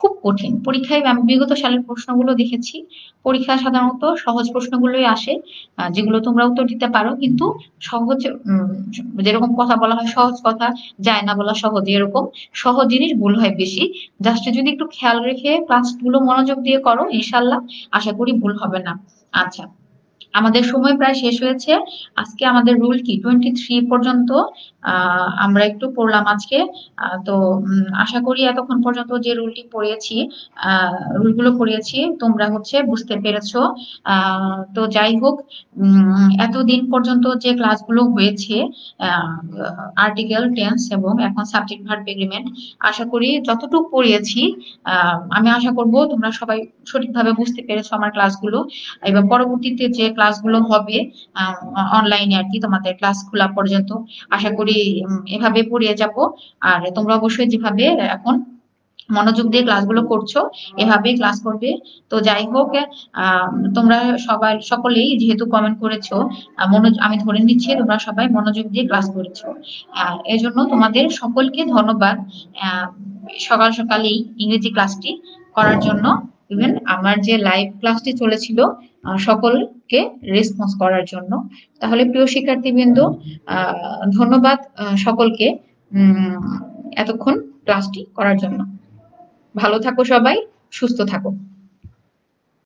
খুব কঠিন। পরীক্ষায় আমি বিগত সালের প্রশ্নগুলো দেখেছি, পরীক্ষা সাধারণত সহজ প্রশ্নগুলোই আসে, যেগুলো তোমরা উত্তর দিতে পারো, কিন্তু সহজ যেরকম কথা বলা হয়, সহজ কথা যায় না বলা সহজে, এরকম সহজ জিনিস ভুল হয় বেশি। জাস্ট যদি একটু খেয়াল রেখে ক্লাসগুলো মনোযোগ দিয়ে করো, ইনশাল্লাহ আশা করি ভুল হবে না। আচ্ছা, আমাদের সময় প্রায় শেষ হয়েছে। আজকে আমাদের রুল কি 23 পর্যন্ত আমরা একটু পড়লাম আজকে। তো আশা করি এতক্ষণ পর্যন্ত যে রুলটি পড়িয়েছি, রুলগুলো পড়িয়েছি তোমরা হচ্ছে বুঝতে পেরেছো। তো যাই হোক, এতদিন পর্যন্ত যে ক্লাসগুলো হয়েছে, আর্টিকেল, টেন্স এবং এখন সাবজেক্ট ভার্ব এগ্রিমেন্ট, আশা করি যতটুকু পড়িয়েছি, আমি আশা করব তোমরা সবাই সঠিকভাবে বুঝতে পেরেছো আমার ক্লাসগুলো। এবার পরবর্তীতে যে ক্লাসগুলো হবে অনলাইনে আর কি, তোমাদের ক্লাস খোলা পর্যন্ত আশা করি এভাবে পড়িয়ে যাব। আর তোমরা অবশ্যই যেভাবে এখন মনোযোগ দিয়ে ক্লাসগুলো করছো, এভাবেই ক্লাস করবে। তো যাই হোক, আহ তোমরা সবাই সকলেই যেহেতু কমেন্ট করেছো, আমি ধরে নিচ্ছি তোমরা সবাই মনোযোগ দিয়ে ক্লাস করেছো। এজন্য তোমাদের সকলকে ধন্যবাদ। আহ সকাল সকালেই ইংরেজি ক্লাসটি করার জন্য, ইভেন আমার যে লাইভ ক্লাসটি চলেছিল সকলকে রেসপন্স করার জন্য। তাহলে প্রিয় শিক্ষার্থীবৃন্দ, ধন্যবাদ সকলকে এতক্ষণ ক্লাসটি করার জন্য। ভালো থাকো সবাই, সুস্থ থাকো।